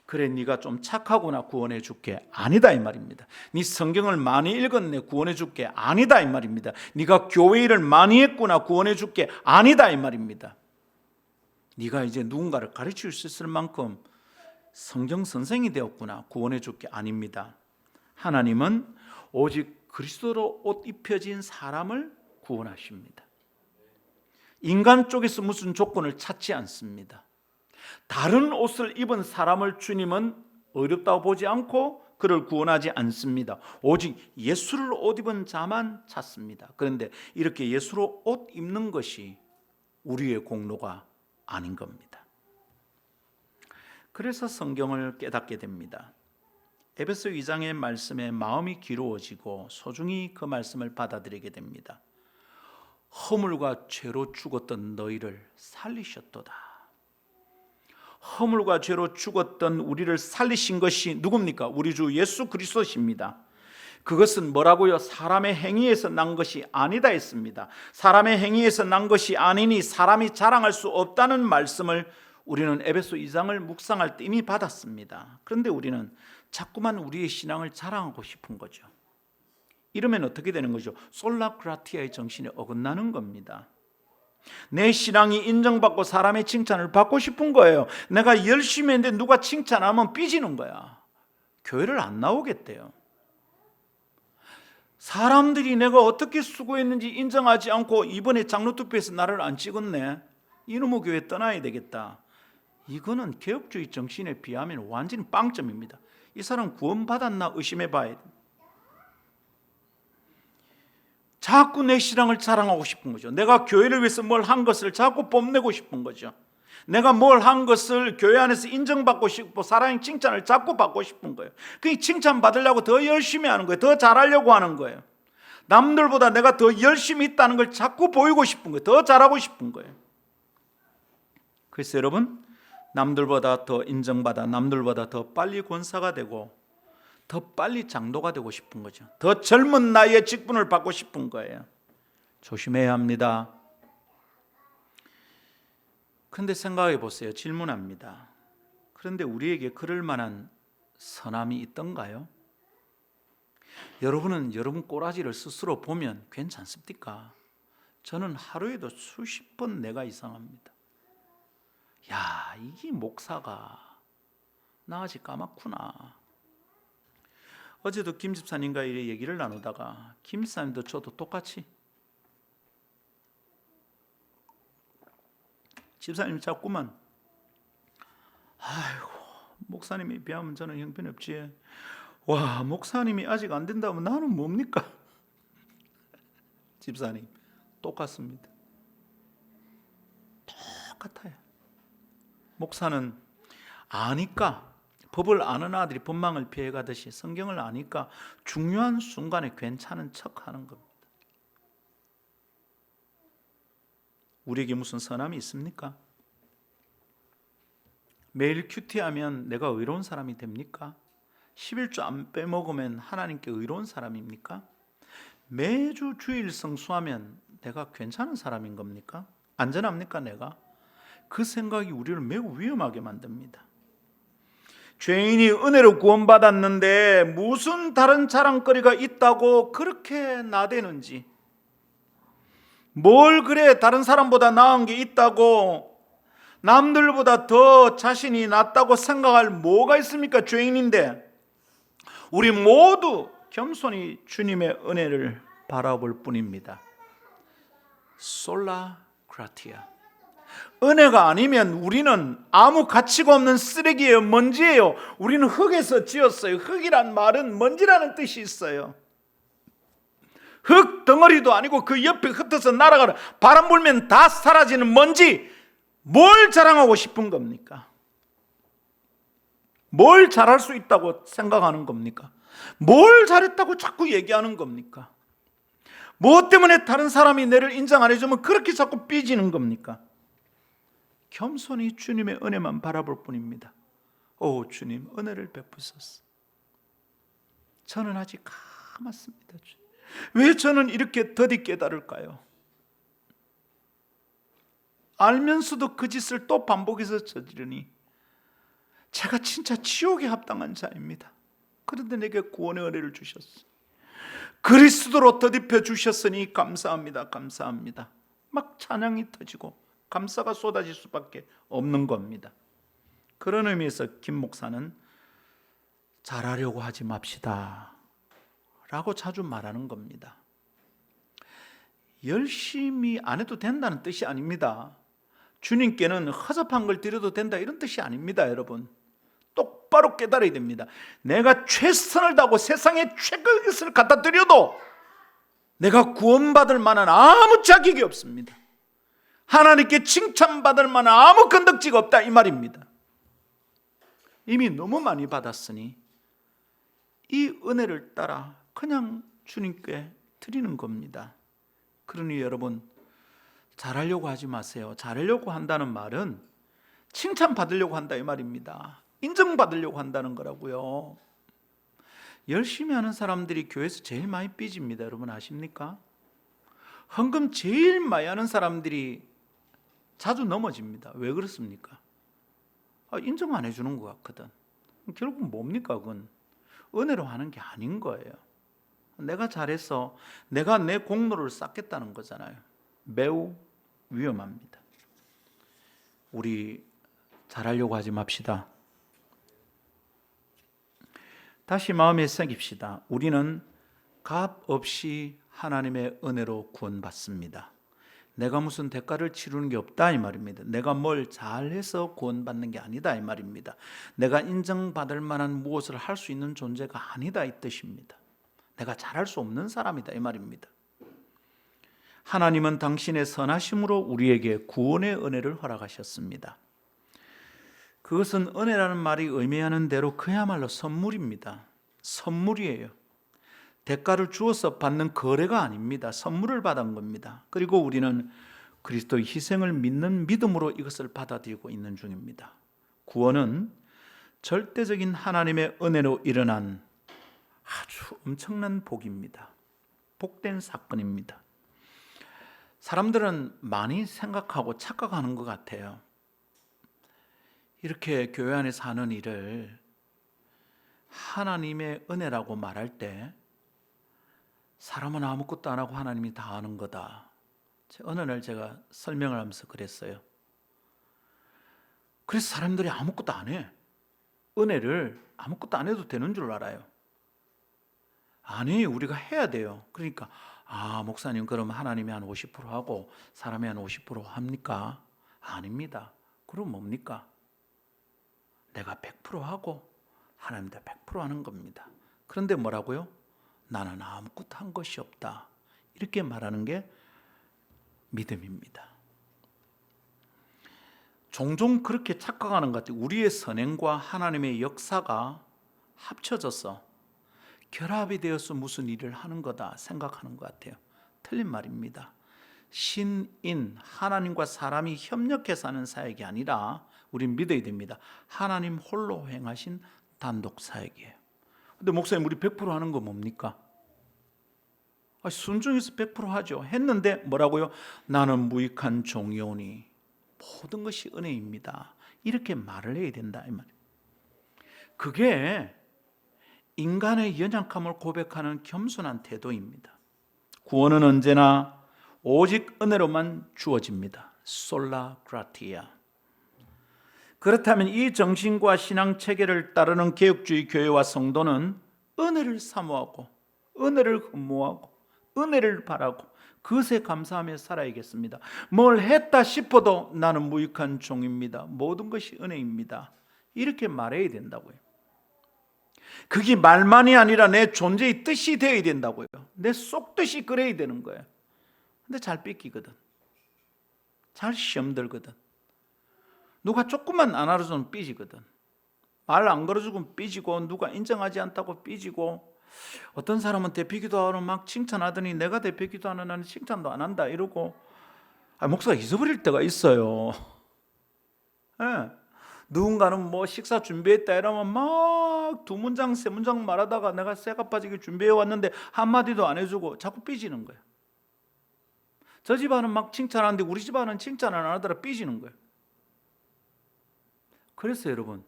그래, 네가 좀 착하구나, 구원해 줄게. 아니다, 이 말입니다. 네 성경을 많이 읽었네, 구원해 줄게. 아니다, 이 말입니다. 네가 교회 일을 많이 했구나, 구원해 줄게. 아니다, 이 말입니다. 네가 이제 누군가를 가르칠 수 있을 만큼 성경 선생이 되었구나, 구원해 줄게. 아닙니다. 하나님은 오직 그리스도로 옷 입혀진 사람을 구원하십니다. 인간 쪽에서 무슨 조건을 찾지 않습니다. 다른 옷을 입은 사람을 주님은 어렵다고 보지 않고 그를 구원하지 않습니다. 오직 예수를 옷 입은 자만 찾습니다. 그런데 이렇게 예수로 옷 입는 것이 우리의 공로가 아닌 겁니다. 그래서 성경을 깨닫게 됩니다. 에베소 2장의 말씀에 마음이 기로워지고 소중히 그 말씀을 받아들이게 됩니다. 허물과 죄로 죽었던 너희를 살리셨도다. 허물과 죄로 죽었던 우리를 살리신 것이 누굽니까? 우리 주 예수 그리스도십니다. 그것은 뭐라고요? 사람의 행위에서 난 것이 아니다 했습니다. 사람의 행위에서 난 것이 아니니 사람이 자랑할 수 없다는 말씀을 우리는 에베소 2장을 묵상할 때 이미 받았습니다. 그런데 우리는 자꾸만 우리의 신앙을 자랑하고 싶은 거죠. 이러면 어떻게 되는 거죠? 솔라크라티아의 정신에 어긋나는 겁니다. 내 신앙이 인정받고 사람의 칭찬을 받고 싶은 거예요. 내가 열심히 했는데 누가 칭찬하면 삐지는 거야. 교회를 안 나오겠대요. 사람들이 내가 어떻게 수고했는지 인정하지 않고 이번에 장로투표에서 나를 안 찍었네, 이놈의 교회 떠나야 되겠다. 이거는 개혁주의 정신에 비하면 완전히 빵점입니다. 이 사람 구원받았나 의심해 봐야 돼. 자꾸 내 신앙을 자랑하고 싶은 거죠. 내가 교회를 위해서 뭘 한 것을 자꾸 뽐내고 싶은 거죠. 내가 뭘 한 것을 교회 안에서 인정받고 싶고 사랑의 칭찬을 자꾸 받고 싶은 거예요. 그 칭찬 받으려고 더 열심히 하는 거예요. 더 잘하려고 하는 거예요. 남들보다 내가 더 열심히 있다는 걸 자꾸 보이고 싶은 거예요. 더 잘하고 싶은 거예요. 그래서 여러분, 남들보다 더 인정받아, 남들보다 더 빨리 권사가 되고 더 빨리 장로가 되고 싶은 거죠. 더 젊은 나이에 직분을 받고 싶은 거예요. 조심해야 합니다. 그런데 생각해 보세요. 질문합니다. 그런데 우리에게 그럴 만한 선함이 있던가요? 여러분은 여러분 꼬라지를 스스로 보면 괜찮습니까? 저는 하루에도 수십 번 내가 이상합니다. 야, 이게 목사가 나 아직 까맣구나. 어제도 김 집사님과 이래 얘기를 나누다가 김 집사님도 저도 똑같이 집사님 자꾸만 아이고 목사님에 비하면 저는 형편없지. 와, 목사님이 아직 안 된다면 나는 뭡니까? 집사님 똑같습니다. 똑같아요. 목사는 아니까, 법을 아는 아들이 법망을 피해가듯이 성경을 아니까 중요한 순간에 괜찮은 척하는 겁니다. 우리에게 무슨 선함이 있습니까? 매일 큐티하면 내가 의로운 사람이 됩니까? 11조 안 빼먹으면 하나님께 의로운 사람입니까? 매주 주일 성수하면 내가 괜찮은 사람인 겁니까? 안전합니까 내가? 그 생각이 우리를 매우 위험하게 만듭니다. 죄인이 은혜로 구원받았는데 무슨 다른 자랑거리가 있다고 그렇게 나대는지, 뭘 그래 다른 사람보다 나은 게 있다고 남들보다 더 자신이 낫다고 생각할 뭐가 있습니까? 죄인인데. 우리 모두 겸손히 주님의 은혜를 바라볼 뿐입니다. 솔라 그라티아. 은혜가 아니면 우리는 아무 가치가 없는 쓰레기예요. 먼지예요. 우리는 흙에서 지었어요. 흙이란 말은 먼지라는 뜻이 있어요. 흙 덩어리도 아니고 그 옆에 흩어서 날아가는, 바람 불면 다 사라지는 먼지. 뭘 자랑하고 싶은 겁니까? 뭘 잘할 수 있다고 생각하는 겁니까? 뭘 잘했다고 자꾸 얘기하는 겁니까? 무엇 때문에 다른 사람이 나를 인정 안 해주면 그렇게 자꾸 삐지는 겁니까? 겸손히 주님의 은혜만 바라볼 뿐입니다. 오 주님, 은혜를 베푸소서. 저는 아직 까맣습니다. 왜 저는 이렇게 더디 깨달을까요? 알면서도 그 짓을 또 반복해서 저지르니 제가 진짜 지옥에 합당한 자입니다. 그런데 내게 구원의 은혜를 주셨어요. 그리스도로 더딥혀 주셨으니 감사합니다. 감사합니다. 막 찬양이 터지고 감사가 쏟아질 수밖에 없는 겁니다. 그런 의미에서 김 목사는 잘하려고 하지 맙시다 라고 자주 말하는 겁니다. 열심히 안 해도 된다는 뜻이 아닙니다. 주님께는 허접한 걸 드려도 된다 이런 뜻이 아닙니다. 여러분 똑바로 깨달아야 됩니다. 내가 최선을 다하고 세상에 최고의 것을 갖다 드려도 내가 구원받을 만한 아무 자격이 없습니다. 하나님께 칭찬받을 만한 아무 건덕지가 없다 이 말입니다. 이미 너무 많이 받았으니 이 은혜를 따라 그냥 주님께 드리는 겁니다. 그러니 여러분 잘하려고 하지 마세요. 잘하려고 한다는 말은 칭찬받으려고 한다 이 말입니다. 인정받으려고 한다는 거라고요. 열심히 하는 사람들이 교회에서 제일 많이 삐집니다. 여러분 아십니까? 헌금 제일 많이 하는 사람들이 자주 넘어집니다. 왜 그렇습니까? 인정 안 해주는 것 같거든. 결국 뭡니까? 그건 은혜로 하는 게 아닌 거예요. 내가 잘해서 내가 내 공로를 쌓겠다는 거잖아요. 매우 위험합니다. 우리 잘하려고 하지 맙시다. 다시 마음에 새깁시다. 우리는 값 없이 하나님의 은혜로 구원받습니다. 내가 무슨 대가를 치르는 게 없다 이 말입니다. 내가 뭘 잘해서 구원받는 게 아니다 이 말입니다. 내가 인정받을 만한 무엇을 할 수 있는 존재가 아니다 이 뜻입니다. 내가 잘할 수 없는 사람이다 이 말입니다. 하나님은 당신의 선하심으로 우리에게 구원의 은혜를 허락하셨습니다. 그것은 은혜라는 말이 의미하는 대로 그야말로 선물입니다. 선물이에요. 대가를 주어서 받는 거래가 아닙니다. 선물을 받은 겁니다. 그리고 우리는 그리스도의 희생을 믿는 믿음으로 이것을 받아들이고 있는 중입니다. 구원은 절대적인 하나님의 은혜로 일어난 아주 엄청난 복입니다. 복된 사건입니다. 사람들은 많이 생각하고 착각하는 것 같아요. 이렇게 교회 안에서 하는 일을 하나님의 은혜라고 말할 때 사람은 아무것도 안 하고 하나님이 다 하는 거다. 어느 날 제가 설명을 하면서 그랬어요. 그래서 사람들이 아무것도 안 해. 은혜를 아무것도 안 해도 되는 줄 알아요. 아니, 우리가 해야 돼요. 그러니까 목사님 그럼 하나님이 한 50% 하고 사람이 한 50% 합니까? 아닙니다. 그럼 뭡니까? 내가 100% 하고 하나님도 100% 하는 겁니다. 그런데 뭐라고요? 나는 아무것도 한 것이 없다. 이렇게 말하는 게 믿음입니다. 종종 그렇게 착각하는 것 같아요. 우리의 선행과 하나님의 역사가 합쳐져서 결합이 되어서 무슨 일을 하는 거다 생각하는 것 같아요. 틀린 말입니다. 신인, 하나님과 사람이 협력해서 하는 사역이 아니라 우린 믿어야 됩니다. 하나님 홀로 행하신 단독 사역이에요. 근데 목사님 우리 100% 하는 거 뭡니까? 순종해서 100% 하죠. 했는데 뭐라고요? 나는 무익한 종이오니 모든 것이 은혜입니다. 이렇게 말을 해야 된다 이 말이에요. 그게 인간의 연약함을 고백하는 겸손한 태도입니다. 구원은 언제나 오직 은혜로만 주어집니다. 솔라 그라티아. 그렇다면 이 정신과 신앙 체계를 따르는 개혁주의 교회와 성도는 은혜를 사모하고 은혜를 흠모하고 은혜를 바라고 그것에 감사하며 살아야겠습니다. 뭘 했다 싶어도 나는 무익한 종입니다. 모든 것이 은혜입니다. 이렇게 말해야 된다고요. 그게 말만이 아니라 내 존재의 뜻이 되어야 된다고요. 내 속뜻이 그래야 되는 거예요. 근데 잘 삐끼거든. 잘 시험 들거든. 누가 조금만 안 알아주면 삐지거든. 말 안 걸어주면 삐지고 누가 인정하지 않다고 삐지고 어떤 사람은 대표기도하러 막 칭찬하더니 내가 대표기도하는 나는 칭찬도 안 한다 이러고 목사가 잊어버릴 때가 있어요. 네. 누군가는 뭐 식사 준비했다 이러면 막 두 문장 세 문장 말하다가 내가 쇠가 빠지게 준비해 왔는데 한마디도 안 해주고 자꾸 삐지는 거예요. 저 집안은 막 칭찬하는데 우리 집안은 칭찬을 안 하더라 삐지는 거예요. 그래서 여러분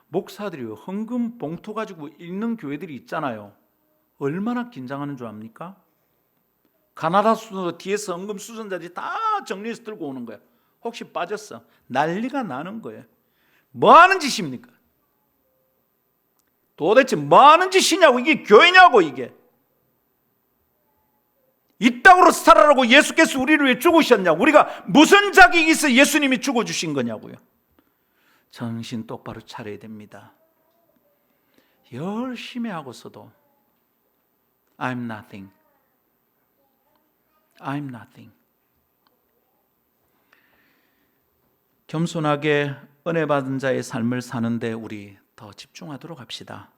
목사들이 헌금 봉투 가지고 읽는 교회들이 있잖아요. 얼마나 긴장하는 줄 압니까? 가나다 수도 뒤에서 헌금 수선자들이 다 정리해서 들고 오는 거예요. 혹시 빠졌어? 난리가 나는 거예요. 뭐 하는 짓입니까? 도대체 뭐 하는 짓이냐고. 이게 교회냐고. 이게 이 땅으로 살아라고 예수께서 우리를 왜 죽으셨냐고. 우리가 무슨 자격이 있어 예수님이 죽어주신 거냐고요. 정신 똑바로 차려야 됩니다. 열심히 하고서도 I'm nothing. I'm nothing. 겸손하게 은혜 받은 자의 삶을 사는데 우리 더 집중하도록 합시다.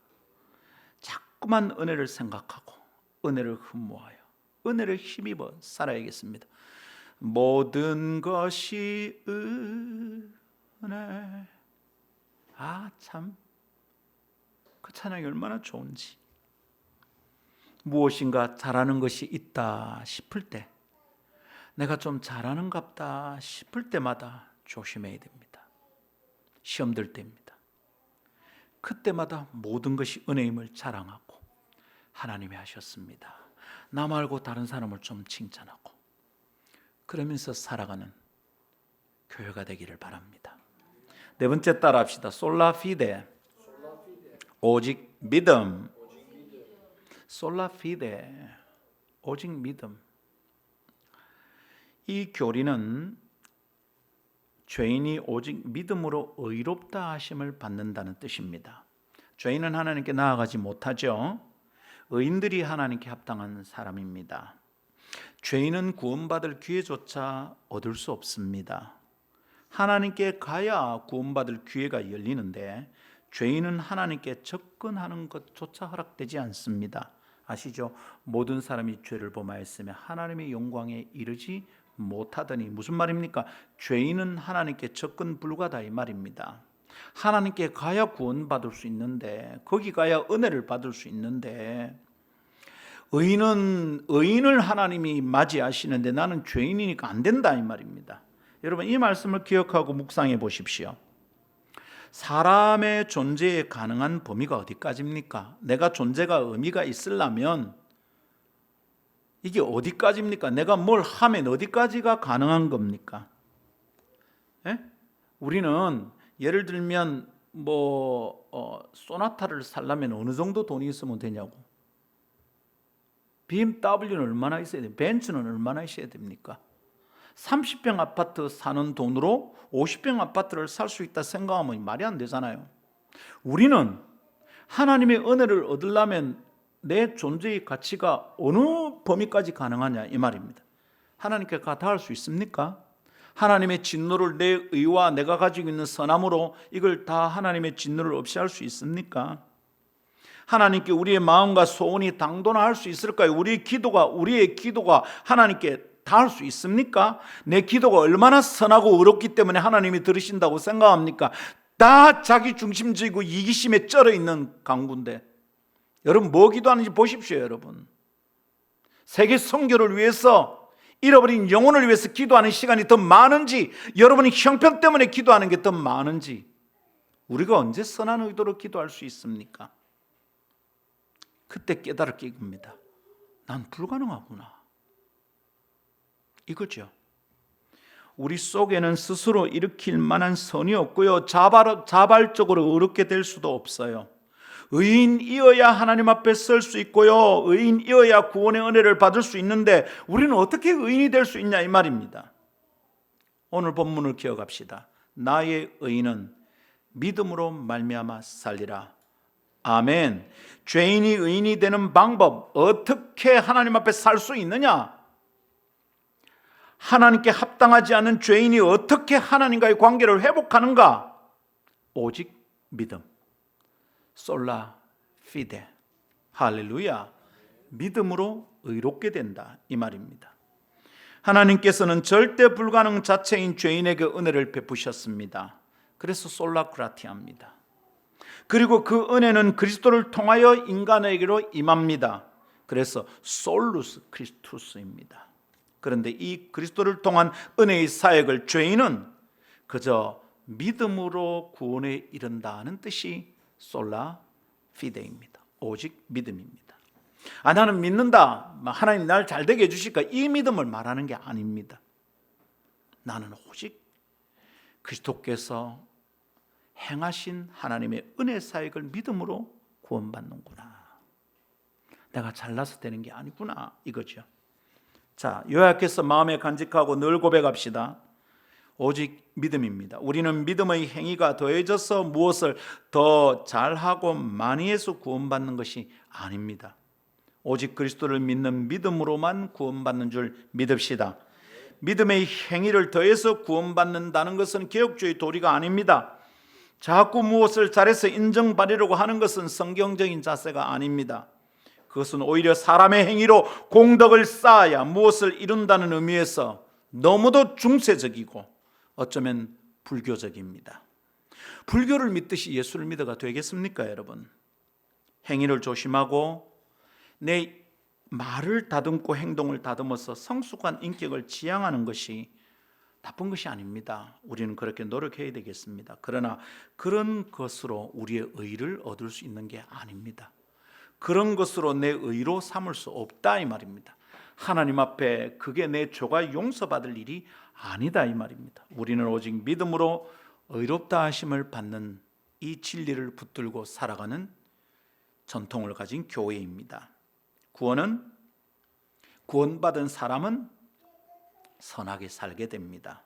자꾸만 은혜를 생각하고 은혜를 흠모하여 은혜를 힘입어 살아야겠습니다. 모든 것이 은혜. 참, 그 찬양이 얼마나 좋은지. 무엇인가 잘하는 것이 있다 싶을 때, 내가 좀 잘하는갑다 싶을 때마다 조심해야 됩니다. 시험 들 때입니다. 그때마다 모든 것이 은혜임을 자랑하고 하나님이 하셨습니다. 나 말고 다른 사람을 좀 칭찬하고 그러면서 살아가는 교회가 되기를 바랍니다. 네 번째 따라 합시다. 솔라피데. 오직 믿음. 솔라피데. 오직 믿음. 이 교리는 죄인이 오직 믿음으로 의롭다 하심을 받는다는 뜻입니다. 죄인은 하나님께 나아가지 못하죠. 의인들이 하나님께 합당한 사람입니다. 죄인은 구원받을 기회조차 얻을 수 없습니다. 하나님께 가야 구원받을 기회가 열리는데 죄인은 하나님께 접근하는 것조차 허락되지 않습니다. 아시죠? 모든 사람이 죄를 범하였으며 하나님의 영광에 이르지 못하더니, 무슨 말입니까? 죄인은 하나님께 접근 불가다 이 말입니다. 하나님께 가야 구원받을 수 있는데, 거기 가야 은혜를 받을 수 있는데, 의인을 하나님이 맞이하시는데 나는 죄인이니까 안 된다 이 말입니다. 여러분, 이 말씀을 기억하고 묵상해 보십시오. 사람의 존재에 가능한 범위가 어디까지입니까? 내가 존재가 의미가 있으려면 이게 어디까지입니까? 내가 뭘 하면 어디까지가 가능한 겁니까? 예? 우리는 예를 들면 소나타를 살려면 어느 정도 돈이 있으면 되냐고. BMW는 얼마나 있어야 돼요? 벤츠는 얼마나 있어야 됩니까? 30평 아파트 사는 돈으로 50평 아파트를 살 수 있다 생각하면 말이 안 되잖아요. 우리는 하나님의 은혜를 얻으려면 내 존재의 가치가 어느 범위까지 가능하냐 이 말입니다. 하나님께 닿을 수 있습니까? 하나님의 진노를 내 의와 내가 가지고 있는 선함으로 이걸 다 하나님의 진노를 없이 할 수 있습니까? 하나님께 우리의 마음과 소원이 당도할 수 있을까요? 우리의 기도가 하나님께 닿을 수 있습니까? 내 기도가 얼마나 선하고 의롭기 때문에 하나님이 들으신다고 생각합니까? 다 자기 중심적이고 이기심에 쩔어 있는 강구인데, 여러분 뭐 기도하는지 보십시오. 여러분, 세계 선교를 위해서, 잃어버린 영혼을 위해서 기도하는 시간이 더 많은지, 여러분이 형편 때문에 기도하는 게 더 많은지, 우리가 언제 선한 의도로 기도할 수 있습니까? 그때 깨달을 겁니다. 난 불가능하구나, 이거죠. 우리 속에는 스스로 일으킬 만한 선이 없고요, 자발적으로 의롭게 될 수도 없어요. 의인이어야 하나님 앞에 설 수 있고요, 의인이어야 구원의 은혜를 받을 수 있는데 우리는 어떻게 의인이 될 수 있냐 이 말입니다. 오늘 본문을 기억합시다. 나의 의인은 믿음으로 말미암아 살리라. 아멘. 죄인이 의인이 되는 방법, 어떻게 하나님 앞에 살 수 있느냐? 하나님께 합당하지 않은 죄인이 어떻게 하나님과의 관계를 회복하는가? 오직 믿음. 솔라 피데. 할렐루야. 믿음으로 의롭게 된다 이 말입니다. 하나님께서는 절대 불가능 자체인 죄인에게 은혜를 베푸셨습니다. 그래서 솔라 그라티아입니다. 그리고 그 은혜는 그리스도를 통하여 인간에게로 임합니다. 그래서 솔루스 크리스투스입니다. 그런데 이 그리스도를 통한 은혜의 사역을 죄인은 그저 믿음으로 구원에 이른다는 뜻이 솔라 피데입니다. 오직 믿음입니다. 나는 믿는다, 하나님 날 잘되게 해주실까, 이 믿음을 말하는 게 아닙니다. 나는 오직 그리스도께서 행하신 하나님의 은혜 사역을 믿음으로 구원받는구나, 내가 잘나서 되는 게 아니구나, 이거죠. 자, 요약해서 마음에 간직하고 늘 고백합시다. 오직 믿음입니다. 우리는 믿음의 행위가 더해져서 무엇을 더 잘하고 많이 해서 구원받는 것이 아닙니다. 오직 그리스도를 믿는 믿음으로만 구원받는 줄 믿읍시다. 믿음의 행위를 더해서 구원받는다는 것은 개혁주의 도리가 아닙니다. 자꾸 무엇을 잘해서 인정받으려고 하는 것은 성경적인 자세가 아닙니다. 그것은 오히려 사람의 행위로 공덕을 쌓아야 무엇을 이룬다는 의미에서 너무도 중세적이고 어쩌면 불교적입니다. 불교를 믿듯이 예수를 믿어가 되겠습니까, 여러분? 행위를 조심하고 내 말을 다듬고 행동을 다듬어서 성숙한 인격을 지향하는 것이 나쁜 것이 아닙니다. 우리는 그렇게 노력해야 되겠습니다. 그러나 그런 것으로 우리의 의를 얻을 수 있는 게 아닙니다. 그런 것으로 내 의로 삼을 수 없다 이 말입니다. 하나님 앞에 그게 내 죄가 용서받을 일이 아니다 이 말입니다. 우리는 오직 믿음으로 의롭다 하심을 받는 이 진리를 붙들고 살아가는 전통을 가진 교회입니다. 구원받은 사람은 선하게 살게 됩니다.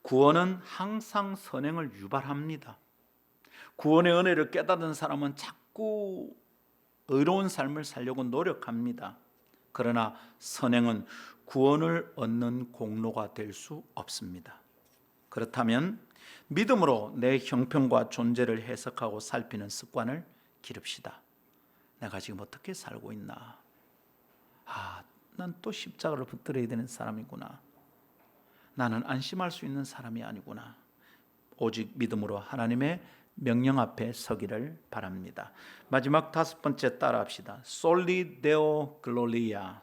구원은 항상 선행을 유발합니다. 구원의 은혜를 깨닫은 사람은 자꾸 의로운 삶을 살려고 노력합니다. 그러나 선행은 구원을 얻는 공로가 될 수 없습니다. 그렇다면 믿음으로 내 형편과 존재를 해석하고 살피는 습관을 기릅시다. 내가 지금 어떻게 살고 있나? 난 또 십자가를 붙들어야 되는 사람이구나. 나는 안심할 수 있는 사람이 아니구나. 오직 믿음으로 하나님의 명령 앞에 서기를 바랍니다. 마지막 5번째 따라합시다. 솔리 데오 글로리아.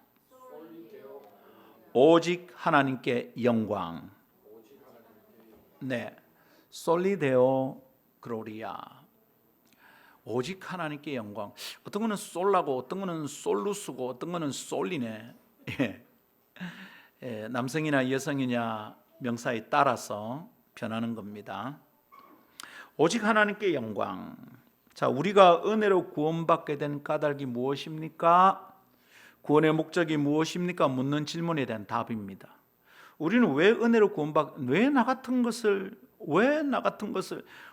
오직 하나님께 영광. 네, 솔리 데오 글로리아. 오직 하나님께 영광. 어떤 거는 솔라고, 어떤 거는 솔루스고, 어떤 거는 솔리네. 남성이나 여성이냐 명사에 따라서 변하는 겁니다. 오직 하나님께 영광. 자, 우리가 은혜로 구원받게 된 까닭이 무엇입니까? 구원의 목적이 무엇입니까? 묻는 질문에 대한 답입니다. 우리는 왜 은혜로 왜 나 같은 것을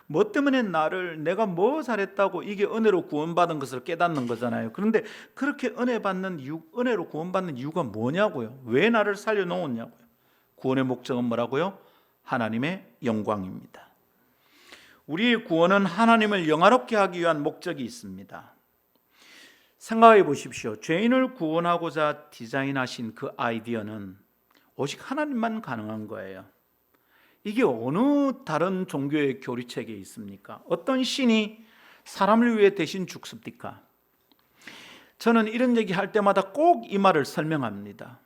뭐 때문에 내가 뭐 잘했다고 이게 은혜로 구원받은 것을 깨닫는 거잖아요. 그런데 그렇게 은혜로 구원받는 이유가 뭐냐고요? 왜 나를 살려놓았냐고요? 구원의 목적은 뭐라고요? 하나님의 영광입니다. 우리의 구원은 하나님을 영화롭게 하기 위한 목적이 있습니다. 생각해 보십시오. 죄인을 구원하고자 디자인하신 그 아이디어는 오직 하나님만 가능한 거예요. 이게 어느 다른 종교의 교리책에 있습니까? 어떤 신이 사람을 위해 대신 죽습니까? 저는 이런 얘기 할 때마다 꼭 이 말을 설명합니다.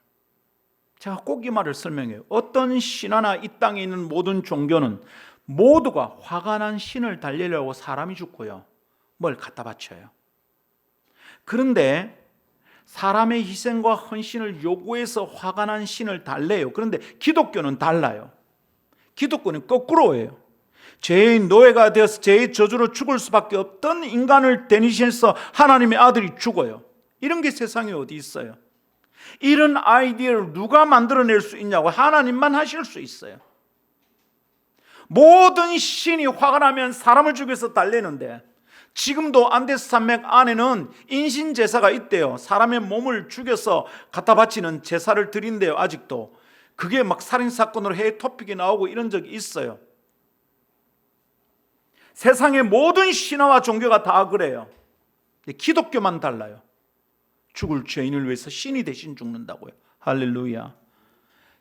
제가 꼭 이 말을 설명해요. 어떤 신화나 이 땅에 있는 모든 종교는 모두가 화가 난 신을 달래려고 사람이 죽고요, 뭘 갖다 바쳐요. 그런데 사람의 희생과 헌신을 요구해서 화가 난 신을 달래요. 그런데 기독교는 달라요. 기독교는 거꾸로예요. 죄의 노예가 되어서 죄의 저주로 죽을 수밖에 없던 인간을 대신해서 하나님의 아들이 죽어요. 이런 게 세상에 어디 있어요? 이런 아이디어를 누가 만들어낼 수 있냐고? 하나님만 하실 수 있어요. 모든 신이 화가 나면 사람을 죽여서 달래는데, 지금도 안데스 산맥 안에는 인신 제사가 있대요. 사람의 몸을 죽여서 갖다 바치는 제사를 드린대요. 아직도 그게 막 살인사건으로 해외 토픽이 나오고 이런 적이 있어요. 세상의 모든 신화와 종교가 다 그래요. 기독교만 달라요. 죽을 죄인을 위해서 신이 대신 죽는다고요. 할렐루야.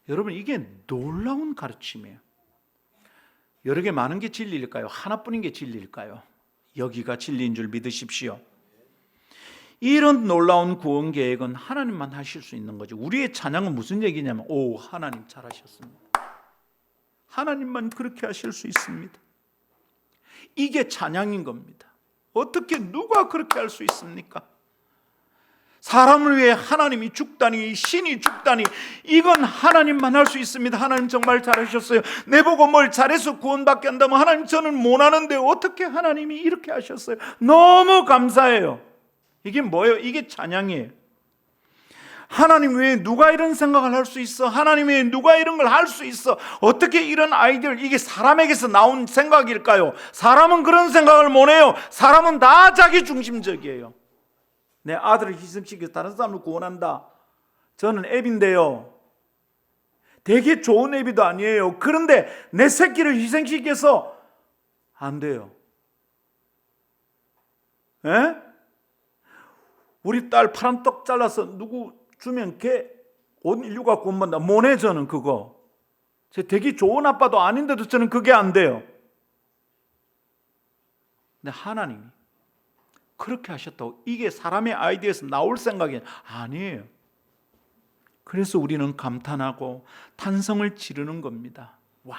여러분, 이게 놀라운 가르침이에요. 여러 개 많은 게 진리일까요? 하나뿐인 게 진리일까요? 여기가 진리인 줄 믿으십시오. 이런 놀라운 구원 계획은 하나님만 하실 수 있는 거죠. 우리의 찬양은 무슨 얘기냐면, 오, 하나님 잘하셨습니다. 하나님만 그렇게 하실 수 있습니다. 이게 찬양인 겁니다. 어떻게 누가 그렇게 할 수 있습니까? 사람을 위해 하나님이 죽다니, 신이 죽다니, 이건 하나님만 할 수 있습니다. 하나님 정말 잘하셨어요. 내보고 뭘 잘해서 구원받게 한다면, 하나님 저는 못하는데 어떻게 하나님이 이렇게 하셨어요? 너무 감사해요. 이게 뭐예요? 이게 찬양이에요. 하나님 외에 누가 이런 생각을 할 수 있어? 하나님 외에 누가 이런 걸 할 수 있어? 어떻게 이런 아이디어를, 이게 사람에게서 나온 생각일까요? 사람은 그런 생각을 못 해요. 사람은 다 자기 중심적이에요. 내 아들을 희생시켜서 다른 사람을 구원한다. 저는 앱인데요, 되게 좋은 앱이도 아니에요. 그런데 내 새끼를 희생시켜서 안 돼요. 에? 우리 딸 파란 떡 잘라서 누구 주면 걔 온 인류가 구원받는다. 뭐네, 저는 그거. 제 되게 좋은 아빠도 아닌데도 저는 그게 안 돼요. 근데 하나님이 그렇게 하셨다고 이게 사람의 아이디어에서 나올 생각이 아니에요. 그래서 우리는 감탄하고 탄성을 지르는 겁니다. 와우,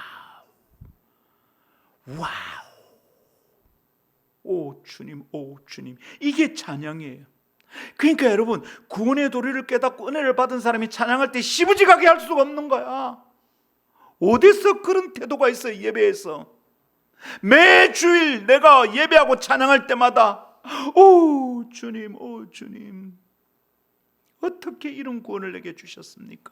와우, 오 주님, 오 주님. 이게 찬양이에요. 그러니까 여러분, 구원의 도리를 깨닫고 은혜를 받은 사람이 찬양할 때 시부지가게 할 수가 없는 거야. 어디서 그런 태도가 있어요? 예배에서 매주일 내가 예배하고 찬양할 때마다 오 주님, 오 주님, 어떻게 이런 구원을 내게 주셨습니까?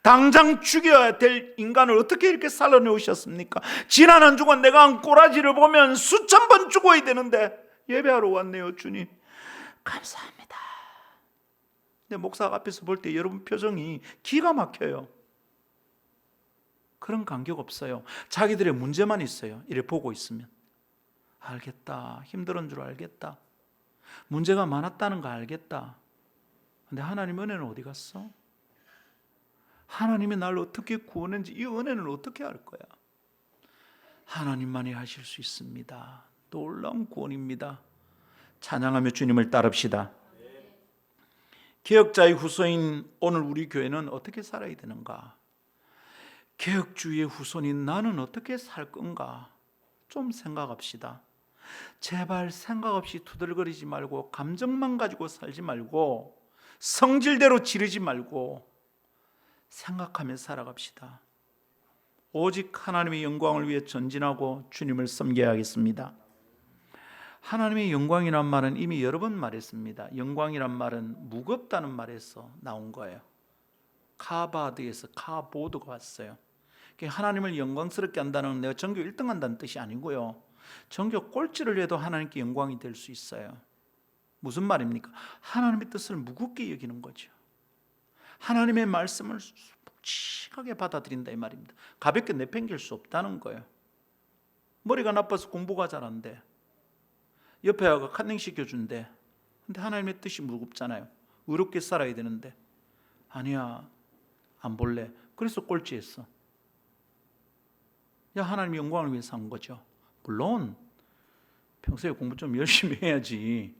당장 죽여야 될 인간을 어떻게 이렇게 살려놓으셨습니까? 지난 한 주간 내가 한 꼬라지를 보면 수천 번 죽어야 되는데 예배하러 왔네요. 주님 감사합니다. 근데 목사 앞에서 볼 때 여러분 표정이 기가 막혀요. 그런 간격 없어요. 자기들의 문제만 있어요. 이래 보고 있으면. 알겠다. 힘들은 줄 알겠다. 문제가 많았다는 거 알겠다. 근데 하나님 은혜는 어디 갔어? 하나님이 나를 어떻게 구원했는지 이 은혜는 어떻게 할 거야? 하나님만이 하실 수 있습니다. 놀라운 구원입니다. 찬양하며 주님을 따릅시다. 개혁자의 후손인 오늘 우리 교회는 어떻게 살아야 되는가? 개혁주의의 후손인 나는 어떻게 살 건가? 좀 생각합시다. 제발 생각 없이 투덜거리지 말고 감정만 가지고 살지 말고 성질대로 지르지 말고 생각하며 살아갑시다. 오직 하나님의 영광을 위해 전진하고 주님을 섬겨야 하겠습니다. 하나님의 영광이란 말은 이미 여러 번 말했습니다. 영광이란 말은 무겁다는 말에서 나온 거예요. 카바드에서 카보드가 왔어요. 하나님을 영광스럽게 한다는 내가 전교 1등 한다는 뜻이 아니고요. 전교 꼴찌를 해도 하나님께 영광이 될 수 있어요. 무슨 말입니까? 하나님의 뜻을 무겁게 여기는 거죠. 하나님의 말씀을 묵직하게 받아들인다 이 말입니다. 가볍게 내팽길 수 없다는 거예요. 머리가 나빠서 공부가 잘 안 돼. 옆에 아가 컨닝 시켜준대. 근데 하나님의 뜻이 무겁잖아요. 의롭게 살아야 되는데 아니야 안 볼래. 그래서 꼴찌했어. 야, 하나님의 영광을 위해서 한 거죠. 물론 평소에 공부 좀 열심히 해야지.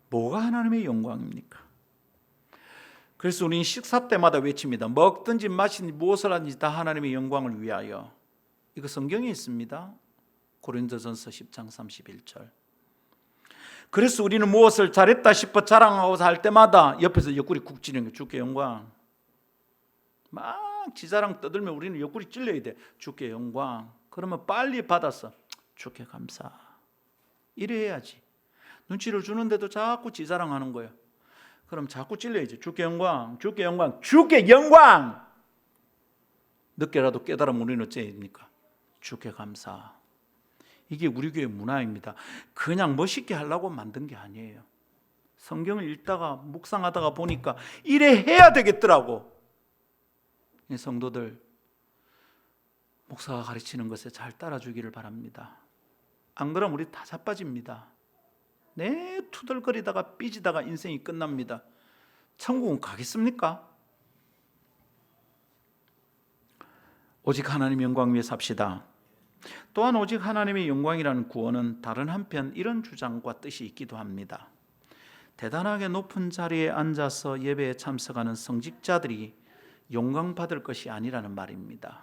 뭐가 하나님의 영광입니까? 그래서 우리는 식사 때마다 외칩니다. 먹든지 마시든지 무엇을 하든지 다 하나님의 영광을 위하여. 이거 성경에 있습니다. 고린도전서 10장 31절. 그래서 우리는 무엇을 잘했다 싶어 자랑하고 할 때마다 옆에서 옆구리 쿡 찌르는 게 주께 영광. 막 지자랑 떠들면 우리는 옆구리 찔려야 돼. 주께 영광. 그러면 빨리 받아서 주께 감사. 이래 해야지. 눈치를 주는데도 자꾸 지자랑하는 거예요. 그럼 자꾸 찔려야지. 주께 영광, 주께 영광, 주께 영광. 늦게라도 깨달으면 우리는 어째입니까? 주께 감사. 이게 우리 교회 문화입니다. 그냥 멋있게 하려고 만든 게 아니에요. 성경을 읽다가 묵상하다가 보니까 이래 해야 되겠더라고. 성도들 목사가 가르치는 것에 잘 따라주기를 바랍니다. 안 그러면 우리 다 자빠집니다. 네, 투덜거리다가 삐지다가 인생이 끝납니다. 천국은 가겠습니까? 오직 하나님의 영광 위에 삽시다. 또한 오직 하나님의 영광이라는 구원은 다른 한편 이런 주장과 뜻이 있기도 합니다. 대단하게 높은 자리에 앉아서 예배에 참석하는 성직자들이 영광받을 것이 아니라는 말입니다.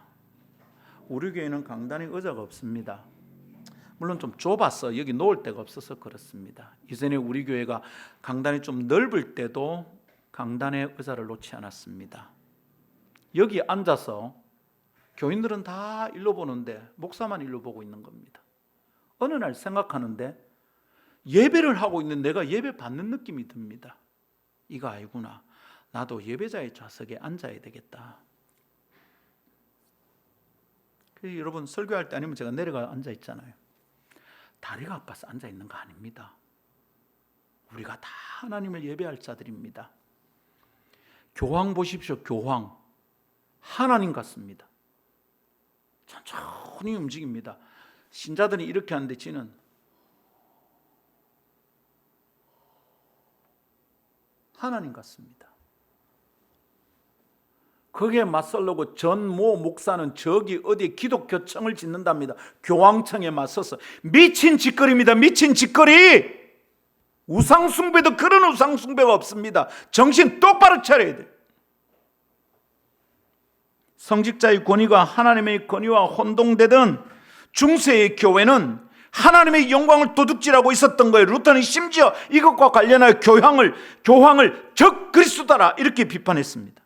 우리 교회는 강단에 의자가 없습니다. 물론 좀 좁아서 여기 놓을 데가 없어서 그렇습니다. 이전에 우리 교회가 강단이 좀 넓을 때도 강단에 의자를 놓지 않았습니다. 여기 앉아서 교인들은 다 일로 보는데 목사만 일로 보고 있는 겁니다. 어느 날 생각하는데 예배를 하고 있는 내가 예배 받는 느낌이 듭니다. 이거 아니구나. 나도 예배자의 좌석에 앉아야 되겠다. 그래서 여러분 설교할 때 아니면 제가 내려가 앉아 있잖아요. 다리가 아파서 앉아 있는 거 아닙니다. 우리가 다 하나님을 예배할 자들입니다. 교황 보십시오. 교황 하나님 같습니다. 천천히 움직입니다. 신자들이 이렇게 하는데 지는 하나님 같습니다. 거기에 맞서려고 전 모 목사는 저기 어디 기독교청을 짓는답니다. 교황청에 맞서서 미친 짓거리입니다. 미친 짓거리. 우상숭배도 그런 우상숭배가 없습니다. 정신 똑바로 차려야 돼요. 성직자의 권위가 하나님의 권위와 혼동되던 중세의 교회는 하나님의 영광을 도둑질하고 있었던 거예요. 루터는 심지어 이것과 관련하여 교황을 적그리스도다 이렇게 비판했습니다.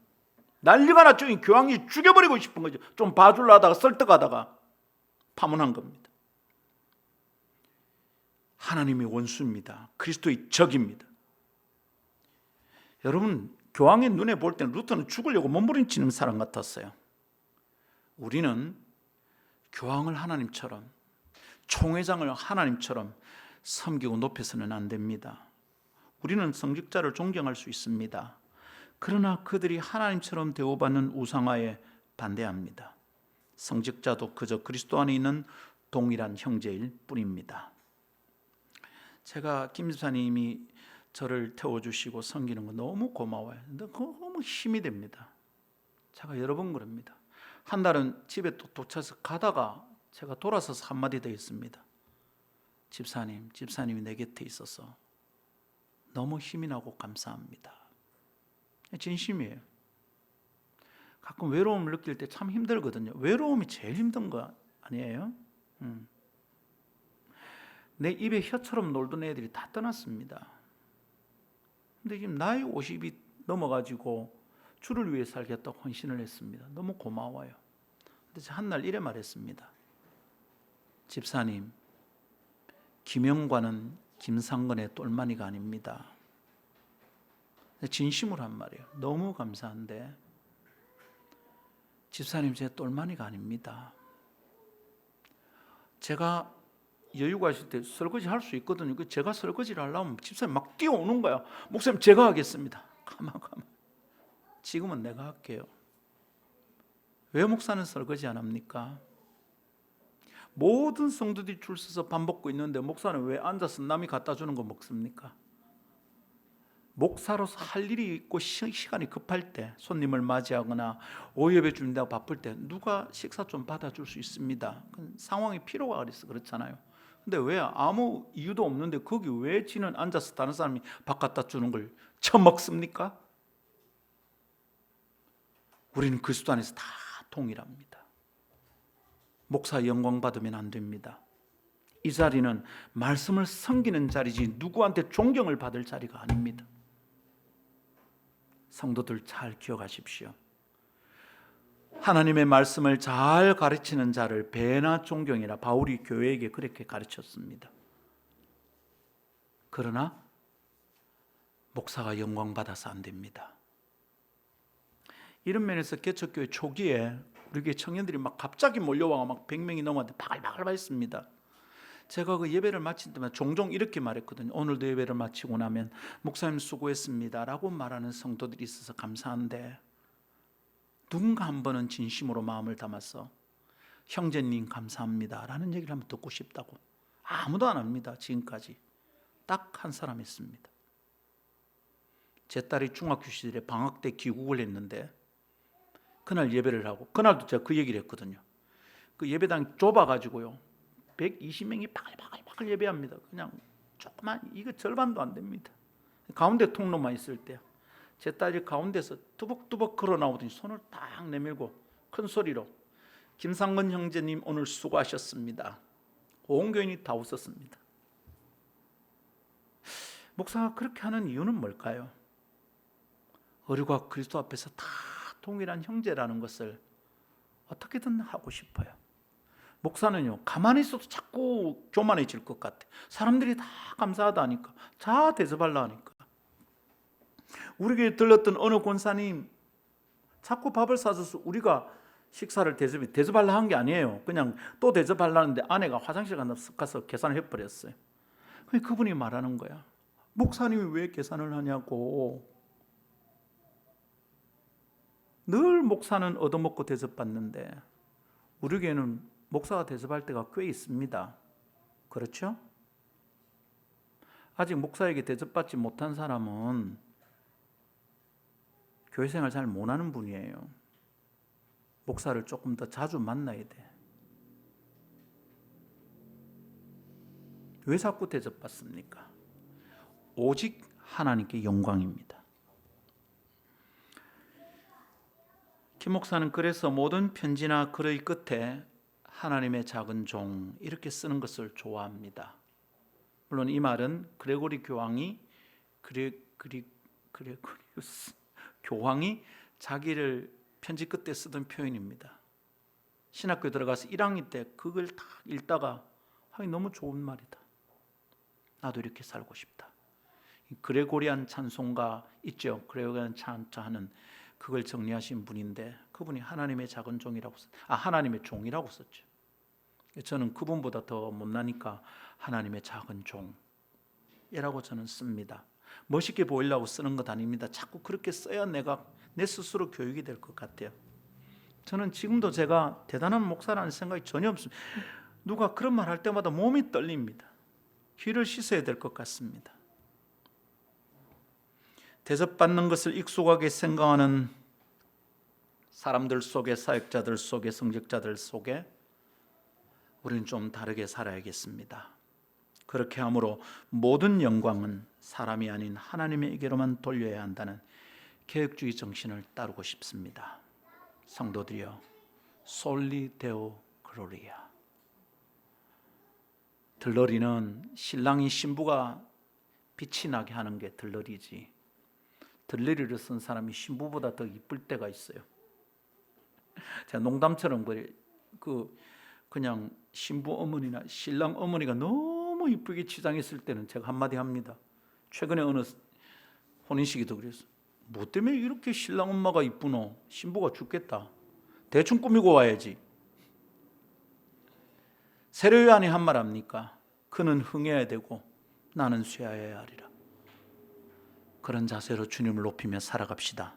난리가 났죠. 교황이 죽여버리고 싶은 거죠. 좀 봐주려 하다가 설득하다가 파문한 겁니다. 하나님의 원수입니다. 그리스도의 적입니다. 여러분, 교황의 눈에 볼 때는 루터는 죽으려고 몸부림치는 사람 같았어요. 우리는 교황을 하나님처럼, 총회장을 하나님처럼 섬기고 높여서는 안 됩니다. 우리는 성직자를 존경할 수 있습니다. 그러나 그들이 하나님처럼 대우받는 우상화에 반대합니다. 성직자도 그저 그리스도 안에 있는 동일한 형제일 뿐입니다. 제가 김 집사님이 저를 태워주시고 섬기는 거 너무 고마워요. 근데 너무 힘이 됩니다. 제가 여러 번 그럽니다. 한 달은 집에 또 도착해서 가다가 제가 돌아서서 한마디 더 했습니다. 집사님이 내 곁에 있어서 너무 힘이 나고 감사합니다. 진심이에요. 가끔 외로움을 느낄 때 참 힘들거든요. 외로움이 제일 힘든 거 아니에요? 내 입에 혀처럼 놀던 애들이 다 떠났습니다. 근데 지금 나이 50이 넘어가지고 주를 위해 살겠다고 헌신을 했습니다. 너무 고마워요. 근데 한날 이래 말했습니다. 집사님, 김영관은 김상건의 똘마니가 아닙니다. 진심으로 한 말이에요. 너무 감사한데 집사님 제 똘마니가 아닙니다. 제가 여유가 있을 때 설거지 할 수 있거든요. 제가 설거지를 하려면 집사님 막 뛰어오는 거야. 목사님 제가 하겠습니다. 가만. 지금은 내가 할게요. 왜 목사는 설거지 안 합니까? 모든 성도들이 줄 서서 밥 먹고 있는데 목사는 왜 앉아서 남이 갖다 주는 거 먹습니까? 목사로서 할 일이 있고 시간이 급할 때, 손님을 맞이하거나 오예배 준다고 바쁠 때 누가 식사 좀 받아줄 수 있습니다. 상황이 필요가 그래서 그렇잖아요. 근데 왜 아무 이유도 없는데 거기 왜 지는 앉아서 다른 사람이 밥 갖다 주는 걸 처먹습니까? 우리는 그리스도 안에서 다 동일합니다. 목사 영광 받으면 안 됩니다. 이 자리는 말씀을 섬기는 자리지 누구한테 존경을 받을 자리가 아닙니다. 성도들 잘 기억하십시오. 하나님의 말씀을 잘 가르치는 자를 배나 존경이라 바울이 교회에게 그렇게 가르쳤습니다. 그러나 목사가 영광 받아서 안 됩니다. 이런 면에서 개척교회 초기에 우리 교회 청년들이 막 갑자기 몰려와 막 100명이 넘었는데 바글바글 했습니다. 제가 그 예배를 마친 때마다 종종 이렇게 말했거든요. 오늘도 예배를 마치고 나면 목사님 수고했습니다 라고 말하는 성도들이 있어서 감사한데 누군가 한 번은 진심으로 마음을 담아서 형제님 감사합니다 라는 얘기를 한번 듣고 싶다고. 아무도 안 합니다. 지금까지 딱 한 사람 있습니다. 제 딸이 중학교 시절에 방학 때 귀국을 했는데 그날 예배를 하고 그날도 제가 그 얘기를 했거든요. 그 예배당이 좁아가지고요 120명이 바글바글 예배합니다. 그냥 조그만 이거 절반도 안 됩니다. 가운데 통로만 있을 때 제 딸이 가운데서 뚜벅뚜벅 걸어 나오더니 손을 딱 내밀고 큰 소리로 김상건 형제님 오늘 수고하셨습니다. 온 교인이 다 웃었습니다. 목사가 그렇게 하는 이유는 뭘까요? 우리가 그리스도 앞에서 다 동일한 형제라는 것을 어떻게든 하고 싶어요. 목사는요 가만히 있어도 자꾸 교만해질 것 같아. 사람들이 다 감사하다 하니까 다 대접하려 하니까. 우리 교회 들렀던 어느 권사님 자꾸 밥을 사줘서 우리가 식사를 대접하려 한 게 아니에요. 그냥 또 대접하려는데 아내가 화장실 가서 계산을 해버렸어요. 그분이 말하는 거야. 목사님이 왜 계산을 하냐고. 늘 목사는 얻어먹고 대접받는데 우리 교회는 목사가 대접할 때가 꽤 있습니다. 그렇죠? 아직 목사에게 대접받지 못한 사람은 교회 생활 잘 못하는 분이에요. 목사를 조금 더 자주 만나야 돼. 왜 자꾸 대접받습니까? 오직 하나님께 영광입니다. 김 목사는 그래서 모든 편지나 글의 끝에 하나님의 작은 종 이렇게 쓰는 것을 좋아합니다. 물론 이 말은 그레고리 교황이 자기를 편지 끝에 쓰던 표현입니다. 신학교에 들어가서 1학년 때 그걸 다 읽다가 너무 좋은 말이다. 나도 이렇게 살고 싶다. 그레고리안 찬송가 있죠. 그레고리안 찬송하는 그걸 정리하신 분인데 그분이 하나님의 작은 종이라고 하나님의 종이라고 썼죠. 저는 그분보다 더 못나니까 하나님의 작은 종이라고 저는 씁니다. 멋있게 보이려고 쓰는 것 아닙니다. 자꾸 그렇게 써야 내 스스로 교육이 될 것 같아요. 저는 지금도 제가 대단한 목사라는 생각이 전혀 없습니다. 누가 그런 말 할 때마다 몸이 떨립니다. 귀를 씻어야 될 것 같습니다. 대접받는 것을 익숙하게 생각하는 사람들 속에, 사역자들 속에, 성직자들 속에 우리는 좀 다르게 살아야겠습니다. 그렇게 함으로 모든 영광은 사람이 아닌 하나님에게로만 돌려야 한다는 개혁주의 정신을 따르고 싶습니다. 성도들이여, 솔리 데오 글로리아. 들러리는 신랑이 신부가 빛이 나게 하는 게 들러리지, 들러리를 쓴 사람이 신부보다 더 이쁠 때가 있어요. 제가 농담처럼 그냥 신부 어머니나 신랑 어머니가 너무 이쁘게 치장했을 때는 제가 한마디 합니다. 최근에 어느 혼인식에도 그랬어. 뭐 때문에 이렇게 신랑 엄마가 이쁘노? 신부가 죽겠다. 대충 꾸미고 와야지. 세례요한이 한 말 합니까? 그는 흥해야 되고 나는 쇠하여야 하리라. 그런 자세로 주님을 높이며 살아갑시다.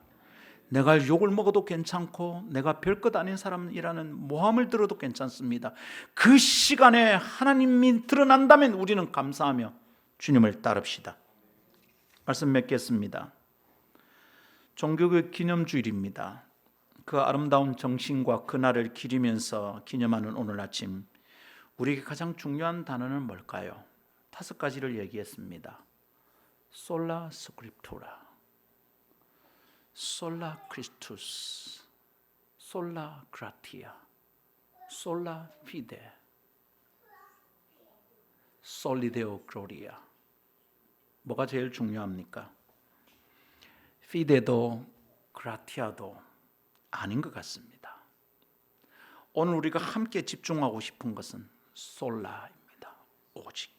내가 욕을 먹어도 괜찮고 내가 별것 아닌 사람이라는 모함을 들어도 괜찮습니다. 그 시간에 하나님이 드러난다면 우리는 감사하며 주님을 따릅시다. 말씀 맺겠습니다. 종교교육 기념주일입니다. 그 아름다운 정신과 그날을 기리면서 기념하는 오늘 아침, 우리에게 가장 중요한 단어는 뭘까요? 5가지를 얘기했습니다. 솔라 스크립투라, 솔라 크리스투스, 솔라 그라티아, 솔라 피데, 솔리데오 글로리아. 뭐가 제일 중요합니까? 피데도 그라티아도 아닌 것 같습니다. 오늘 우리가 함께 집중하고 싶은 것은 솔라입니다. 오직.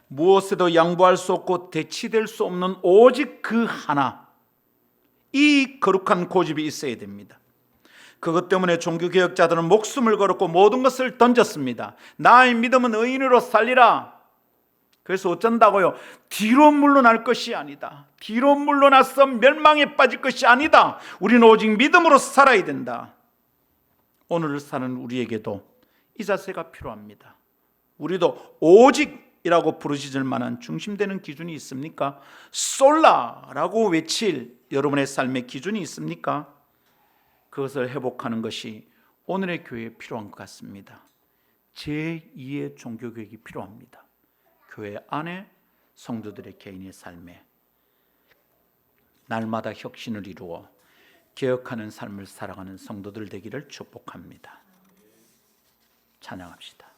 무엇에도 양보할 수 없고 대치될 수 없는 오직 그 하나, 이 거룩한 고집이 있어야 됩니다. 그것 때문에 종교개혁자들은 목숨을 걸었고 모든 것을 던졌습니다. 나의 믿음은 의인으로 살리라. 그래서 어쩐다고요? 뒤로 물러날 것이 아니다. 뒤로 물러나서 멸망에 빠질 것이 아니다. 우리는 오직 믿음으로 살아야 된다. 오늘을 사는 우리에게도 이 자세가 필요합니다. 우리도 오직이라고 부르짖을 만한 중심되는 기준이 있습니까? 솔라라고 외칠 여러분의 삶의 기준이 있습니까? 그것을 회복하는 것이 오늘의 교회에 필요한 것 같습니다. 제2의 종교교육이 필요합니다. 교회 안에 성도들의 개인의 삶에 날마다 혁신을 이루어 개혁하는 삶을 살아가는 성도들 되기를 축복합니다. 찬양합시다.